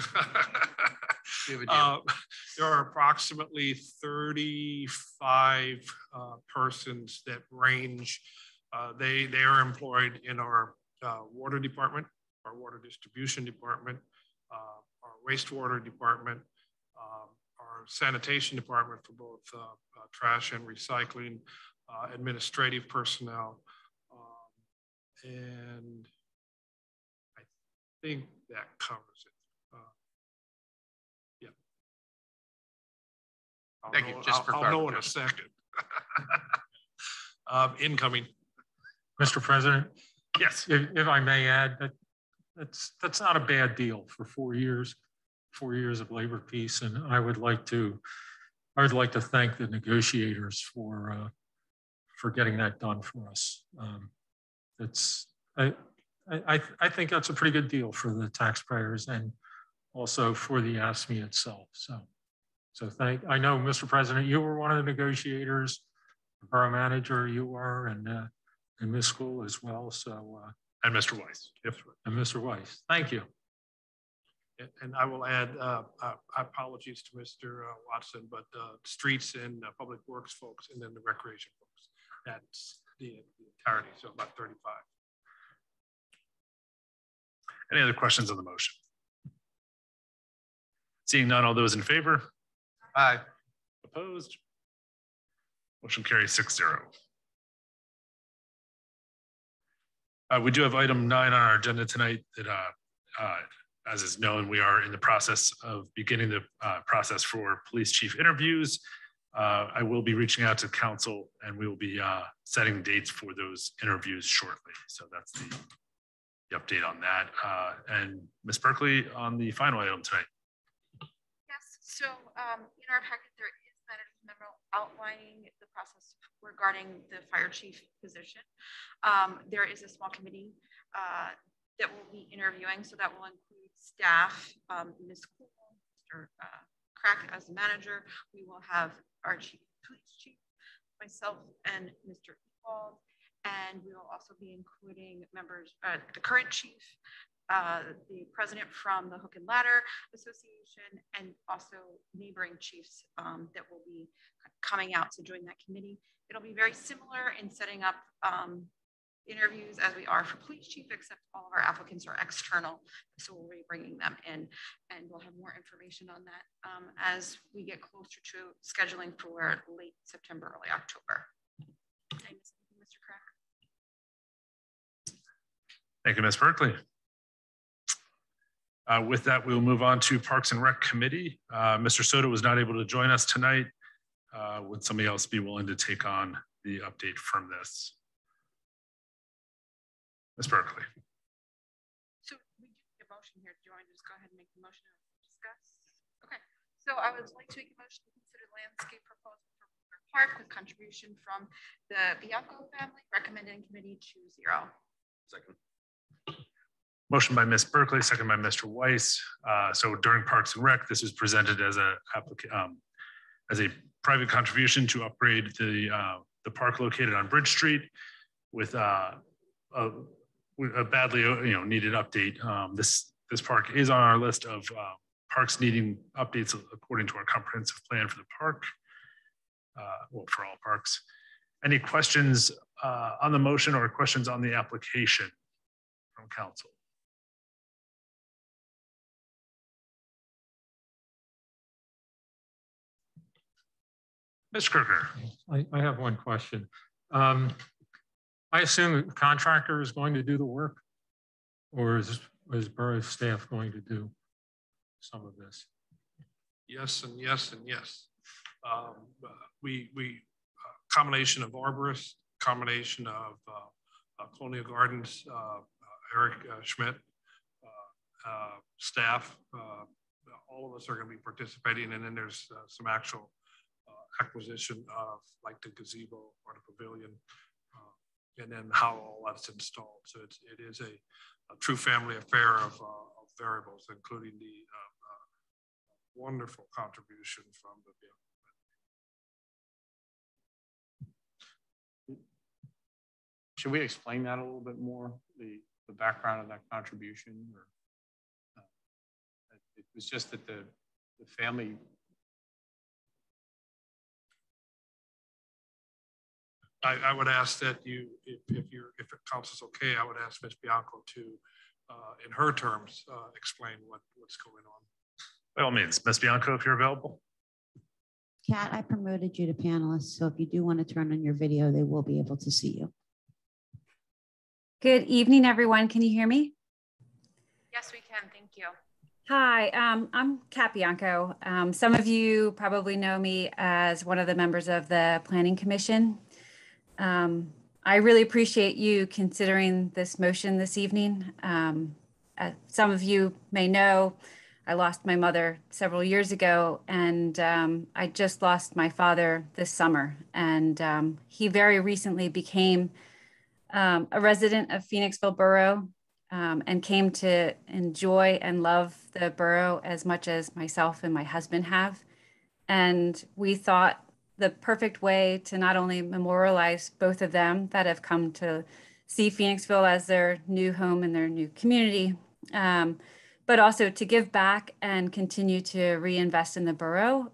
There are approximately 35 persons that range. They are employed in our water department, our water distribution department, our wastewater department, our sanitation department for both trash and recycling, administrative personnel, and I think that covers it. Yeah.
Thank you. Just for
I'll know in a second. Incoming.
Mr. President?
Yes.
If I may add, that's not a bad deal for 4 years of labor peace, and I would like to thank the negotiators for getting that done for us. I think that's a pretty good deal for the taxpayers and also for the ASME itself. So I know, Mr. President, you were one of the negotiators, the borough manager you were, and Ms. School as well. So
and Mr. Weiss. Yep.
And Mr. Weiss. Thank you.
And I will add apologies to Mr. Watson, but streets and public works folks, and then the recreation folks. That's the entirety, so about 35.
Any other questions on the motion? Seeing none, all those in favor?
Aye.
Opposed? Motion carries 6-0. We do have item 9 on our agenda tonight that, as is known, we are in the process of beginning the process for police chief interviews. I will be reaching out to council and we will be setting dates for those interviews shortly. So that's the update on that. And Ms. Berkeley on the final item tonight.
Yes, so in our packet, there is manager's memo outlining the process regarding the fire chief position. There is a small committee that will be interviewing, so that will include staff, Ms. Cool, Mr. Crack as the manager. We will have our police chief, myself, and Mr. Ewald, and we will also be including members, the current chief, the president from the Hook and Ladder Association, and also neighboring chiefs that will be coming out to join that committee. It'll be very similar in setting up interviews as we are for police chief, except all of our applicants are external. So we'll be bringing them in and we'll have more information on that as we get closer to scheduling for late September, early October. Did I miss anything, Mr. Crack?
Thank you, Ms. Berkeley. With that, we'll move on to Parks and Rec Committee. Mr. Soto was not able to join us tonight. Would somebody else be willing to take on the update from this? Ms. Berkeley.
So we do need a motion here. Do you want to just go ahead and make the motion and discuss? Okay. So I would like to make a motion to consider landscape proposal for Borough Park with contribution from the Bianco family, recommended in committee 2-0.
Second.
Motion by Ms. Berkeley, second by Mr. Weiss. So during Parks and Rec, this was presented as a private contribution to upgrade the park located on Bridge Street with a badly needed update. This park is on our list of parks needing updates according to our comprehensive plan for the park, well, for all parks. Any questions on the motion or questions on the application from council? Mr. Kirker.
I have one question. I assume the contractor is going to do the work, or is borough staff going to do some of this?
Yes, and yes, and yes. We combination of arborists, combination of Colonial Gardens, Eric Schmidt, staff, all of us are going to be participating, and then there's some actual acquisition of like the gazebo or the pavilion, and then how all that's installed. So it is a true family affair of variables, including the wonderful contribution from the
Should we explain that a little bit more, the background of that contribution? Or it was just that the family.
I would ask that you, if it council's okay, I would ask Ms. Bianco to, in her terms, explain what's going on.
By all means, Ms. Bianco, if you're available.
Kat, I promoted you to panelist, so if you do want to turn on your video, they will be able to see you.
Good evening, everyone. Can you hear me?
Yes, we can. Thank you.
Hi, I'm Kat Bianco. Some of you probably know me as one of the members of the Planning Commission. I really appreciate you considering this motion this evening. Some of you may know I lost my mother several years ago, and I just lost my father this summer. And he very recently became a resident of Phoenixville Borough and came to enjoy and love the borough as much as myself and my husband have. And we thought the perfect way to not only memorialize both of them that have come to see Phoenixville as their new home and their new community, but also to give back and continue to reinvest in the borough.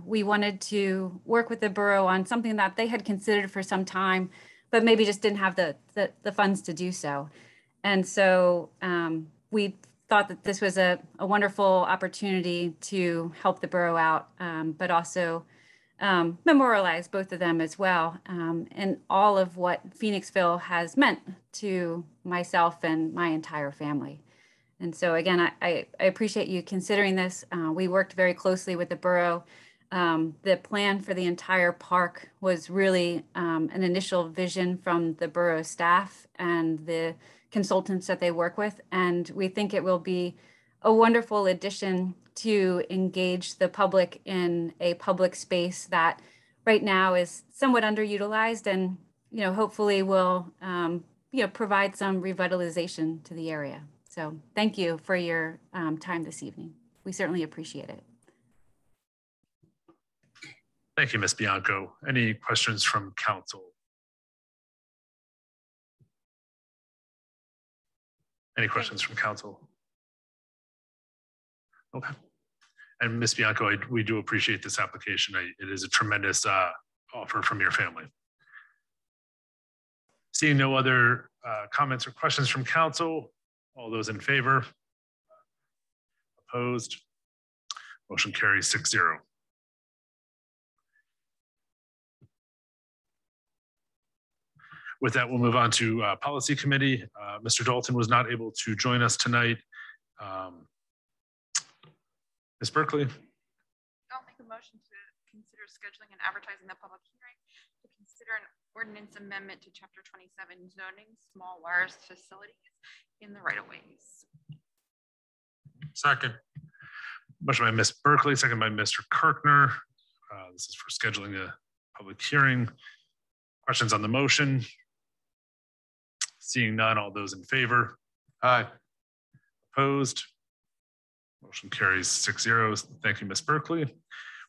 We wanted to work with the borough on something that they had considered for some time, but maybe just didn't have the funds to do so. And so we thought that this was a wonderful opportunity to help the borough out, but also memorialize both of them as well, and all of what Phoenixville has meant to myself and my entire family. And so again, I appreciate you considering this. We worked very closely with the borough. The plan for the entire park was really an initial vision from the borough staff and the consultants that they work with. And we think it will be a wonderful addition to engage the public in a public space that right now is somewhat underutilized, and hopefully will provide some revitalization to the area. So thank you for your time this evening. We certainly appreciate it.
Thank you, Ms. Bianco. Any questions from council? Any questions from council? Okay. And Ms. Bianco, we do appreciate this application. It is a tremendous offer from your family. Seeing no other comments or questions from council, all those in favor? Opposed? Motion carries 6-0. With that, we'll move on to Policy Committee. Mr. Dalton was not able to join us tonight. Ms. Berkeley.
I'll make a motion to consider scheduling and advertising the public hearing to consider an ordinance amendment to Chapter 27 zoning, small wireless facilities in the right-of-ways.
Second.
Motion by Ms. Berkeley, second by Mr. Kirkner. This is for scheduling a public hearing. Questions on the motion? Seeing none, all those in favor?
Aye.
Opposed? Motion carries 6-0. Thank you, Ms. Berkeley.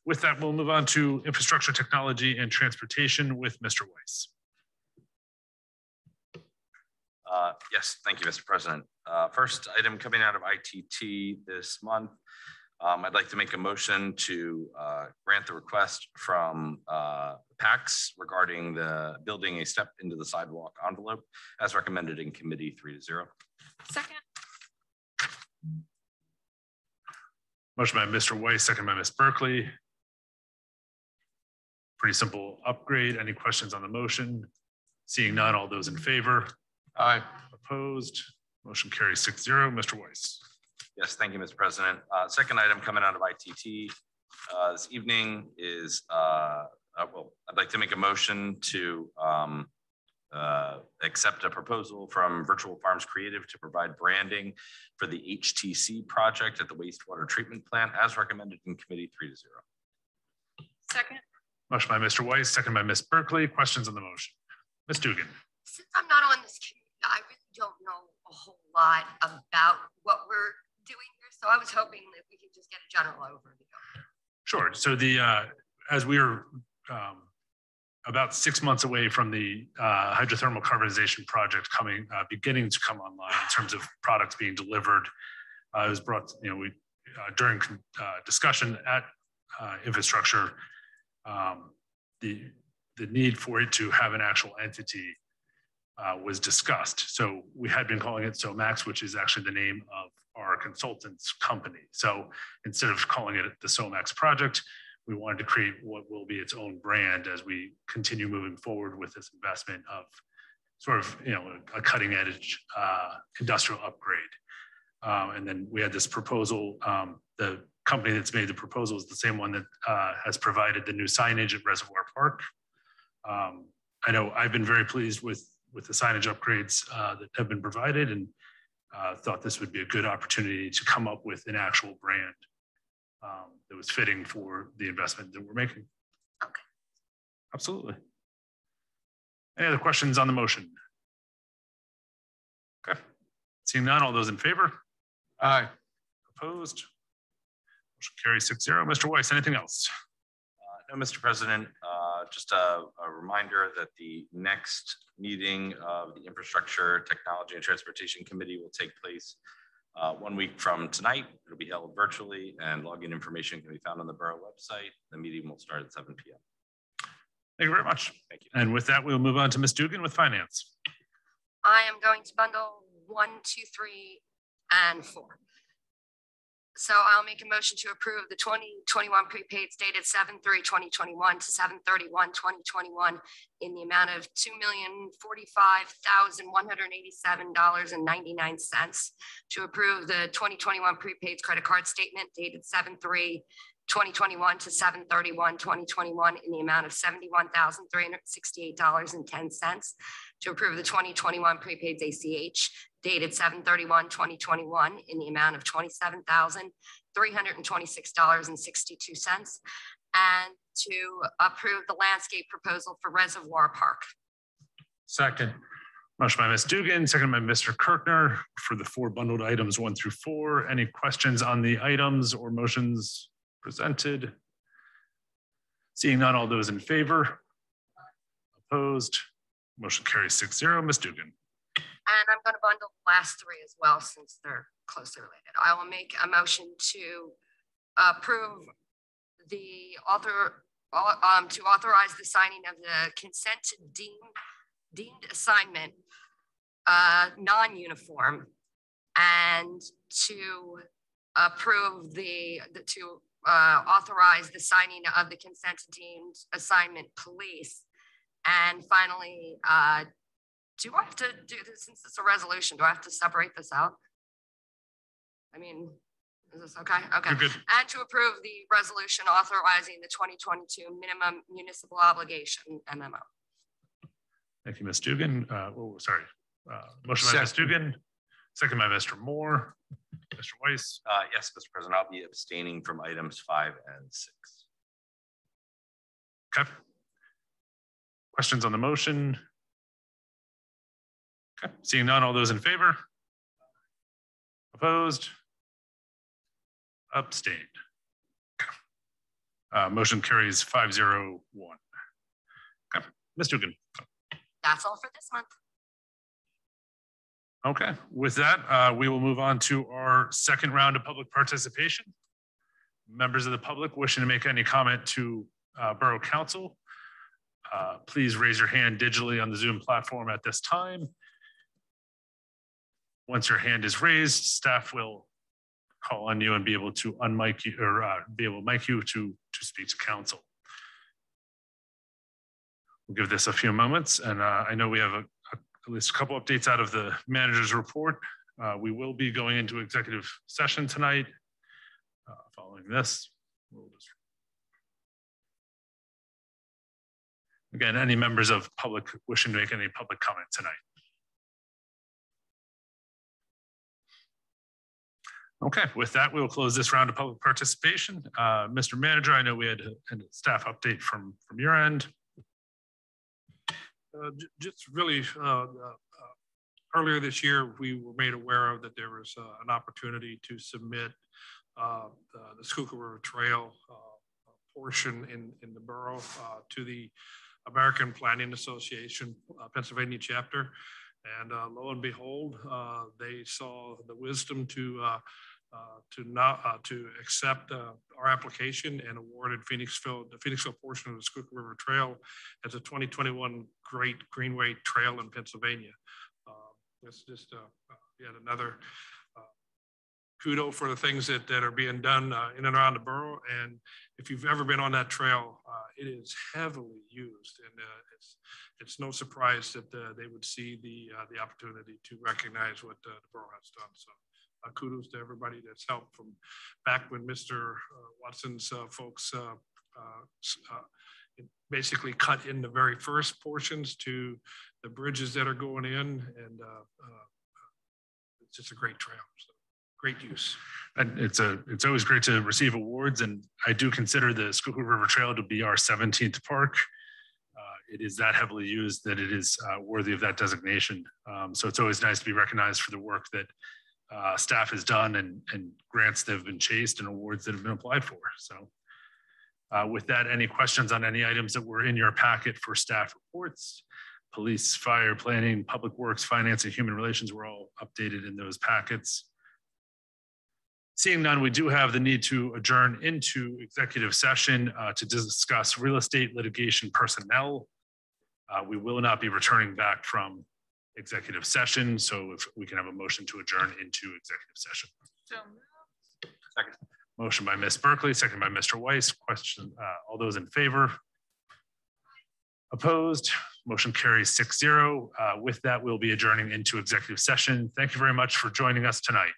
With that, we'll move on to infrastructure, technology, and transportation with Mr. Weiss.
Yes, thank you, Mr. President. First item coming out of ITT this month, I'd like to make a motion to grant the request from PAX regarding the building a step into the sidewalk envelope as recommended in committee 3-0.
Second.
Motion by Mr. Weiss, second by Ms. Berkeley. Pretty simple upgrade. Any questions on the motion? Seeing none, all those in favor?
Aye.
Opposed? Motion carries 6-0. Mr. Weiss.
Yes, thank you, Mr. President. Second item coming out of ITT this evening is, well, I'd like to make a motion to accept a proposal from Virtual Farms Creative to provide branding for the HTC project at the wastewater treatment plant as recommended in committee 3-0.
Second.
Motion by Mr. Weiss, second by Ms. Berkeley. Questions on the motion? Ms. Dugan.
Since I'm not on this committee, I really don't know a whole lot about what we're doing here. So I was hoping that we could just get a general overview.
Sure. So as we are about 6 months away from the hydrothermal carbonization project beginning to come online in terms of products being delivered, it was brought, during discussion at infrastructure, the need for it to have an actual entity was discussed. So we had been calling it SOMAX, which is actually the name of our consultant's company. So instead of calling it the SOMAX project, we wanted to create what will be its own brand as we continue moving forward with this investment of sort of, a cutting edge industrial upgrade. And then we had this proposal. The company that's made the proposal is the same one that has provided the new signage at Reservoir Park. I know I've been very pleased with the signage upgrades that have been provided, and thought this would be a good opportunity to come up with an actual brand that was fitting for the investment that we're making.
Okay.
Absolutely. Any other questions on the motion? Okay. Seeing none, all those in favor?
Aye.
Opposed? Motion carries 6-0. Mr. Weiss, anything else?
No, Mr. President, just a reminder that the next meeting of the Infrastructure, Technology, and Transportation Committee will take place 1 week from tonight. It'll be held virtually, and login information can be found on the Borough website. The meeting will start at 7 p.m.
Thank you very much.
Thank you.
And with that, we'll move on to Ms. Dugan with Finance.
I am going to bundle 1, 2, 3, and 4. So I'll make a motion to approve the 2021 prepaids dated 7/3/2021 to 7/31/2021 in the amount of $2,045,187.99. To approve the 2021 prepaids credit card statement dated 7/3/2021 to 7/31/2021 in the amount of $71,368.10. To approve the 2021 prepaids ACH dated 7/31/2021 in the amount of $27,326.62, and to approve the landscape proposal for Reservoir Park.
Second.
Motion by Ms. Dugan, second by Mr. Kirkner for the 4 bundled items 1 through 4. Any questions on the items or motions presented? Seeing none, all those in favor? Opposed? Motion carries 6-0. Ms. Dugan.
And I'm going to bundle the last 3 as well, since they're closely related. I will make a motion to approve the to authorize the signing of the consent to deemed assignment non-uniform, and to approve to authorize the signing of the consent to deemed assignment police. And finally, do I have to do this since it's a resolution? Do I have to separate this out? I mean, is this okay? Okay.
You're good.
And to approve the resolution authorizing the 2022 minimum municipal obligation MMO.
Thank you, Ms. Dugan. Motion by Ms. Dugan, second by Mr. Moore. Mr. Weiss.
Yes, Mr. President, I'll be abstaining from items 5 and 6.
Okay. Questions on the motion? Okay. Seeing none, all those in favor? Opposed? Abstained. Okay. Motion carries 5-0-1. Okay. Ms. Dugan.
That's all for this month.
Okay. With that, we will move on to our second round of public participation. Members of the public wishing to make any comment to Borough Council, please raise your hand digitally on the Zoom platform at this time. Once your hand is raised, staff will call on you and be able to unmic you, or be able to mic you to speak to council. We'll give this a few moments, and I know we have at least a couple updates out of the manager's report. We will be going into executive session tonight. Following this, we'll just Again, any members of public wishing to make any public comment tonight? Okay, with that, we'll close this round of public participation. Mr. Manager, I know we had a staff update from your end.
Just really, earlier this year, we were made aware of that there was an opportunity to submit the Schuylkill River Trail portion in the borough to the American Planning Association Pennsylvania chapter. And lo and behold, they saw the wisdom to accept our application and awarded the Phoenixville portion of the Schuylkill River Trail as a 2021 Great Greenway Trail in Pennsylvania. It's just yet another kudo for the things that are being done in and around the borough. And if you've ever been on that trail, it is heavily used, and it's no surprise that they would see the opportunity to recognize what the borough has done. So kudos to everybody that's helped from back when Mr. Watson's folks basically cut in the very first portions to the bridges that are going in, and it's just a great trail. So great use.
And it's always great to receive awards, and I do consider the Schuylkill River Trail to be our 17th park. It is that heavily used that it is worthy of that designation. So it's always nice to be recognized for the work that staff has done, and grants that have been chased and awards that have been applied for. So with that, any questions on any items that were in your packet for staff reports? Police, fire, planning, public works, finance, and human relations were all updated in those packets. Seeing none, we do have the need to adjourn into executive session to discuss real estate litigation personnel. We will not be returning back from executive session, so if we can have a motion to adjourn into executive session.
Second.
Motion by Ms. Berkeley, second by Mr. Weiss. Question, all those in favor? Opposed? Motion carries 6-0. With that, we'll be adjourning into executive session. Thank you very much for joining us tonight.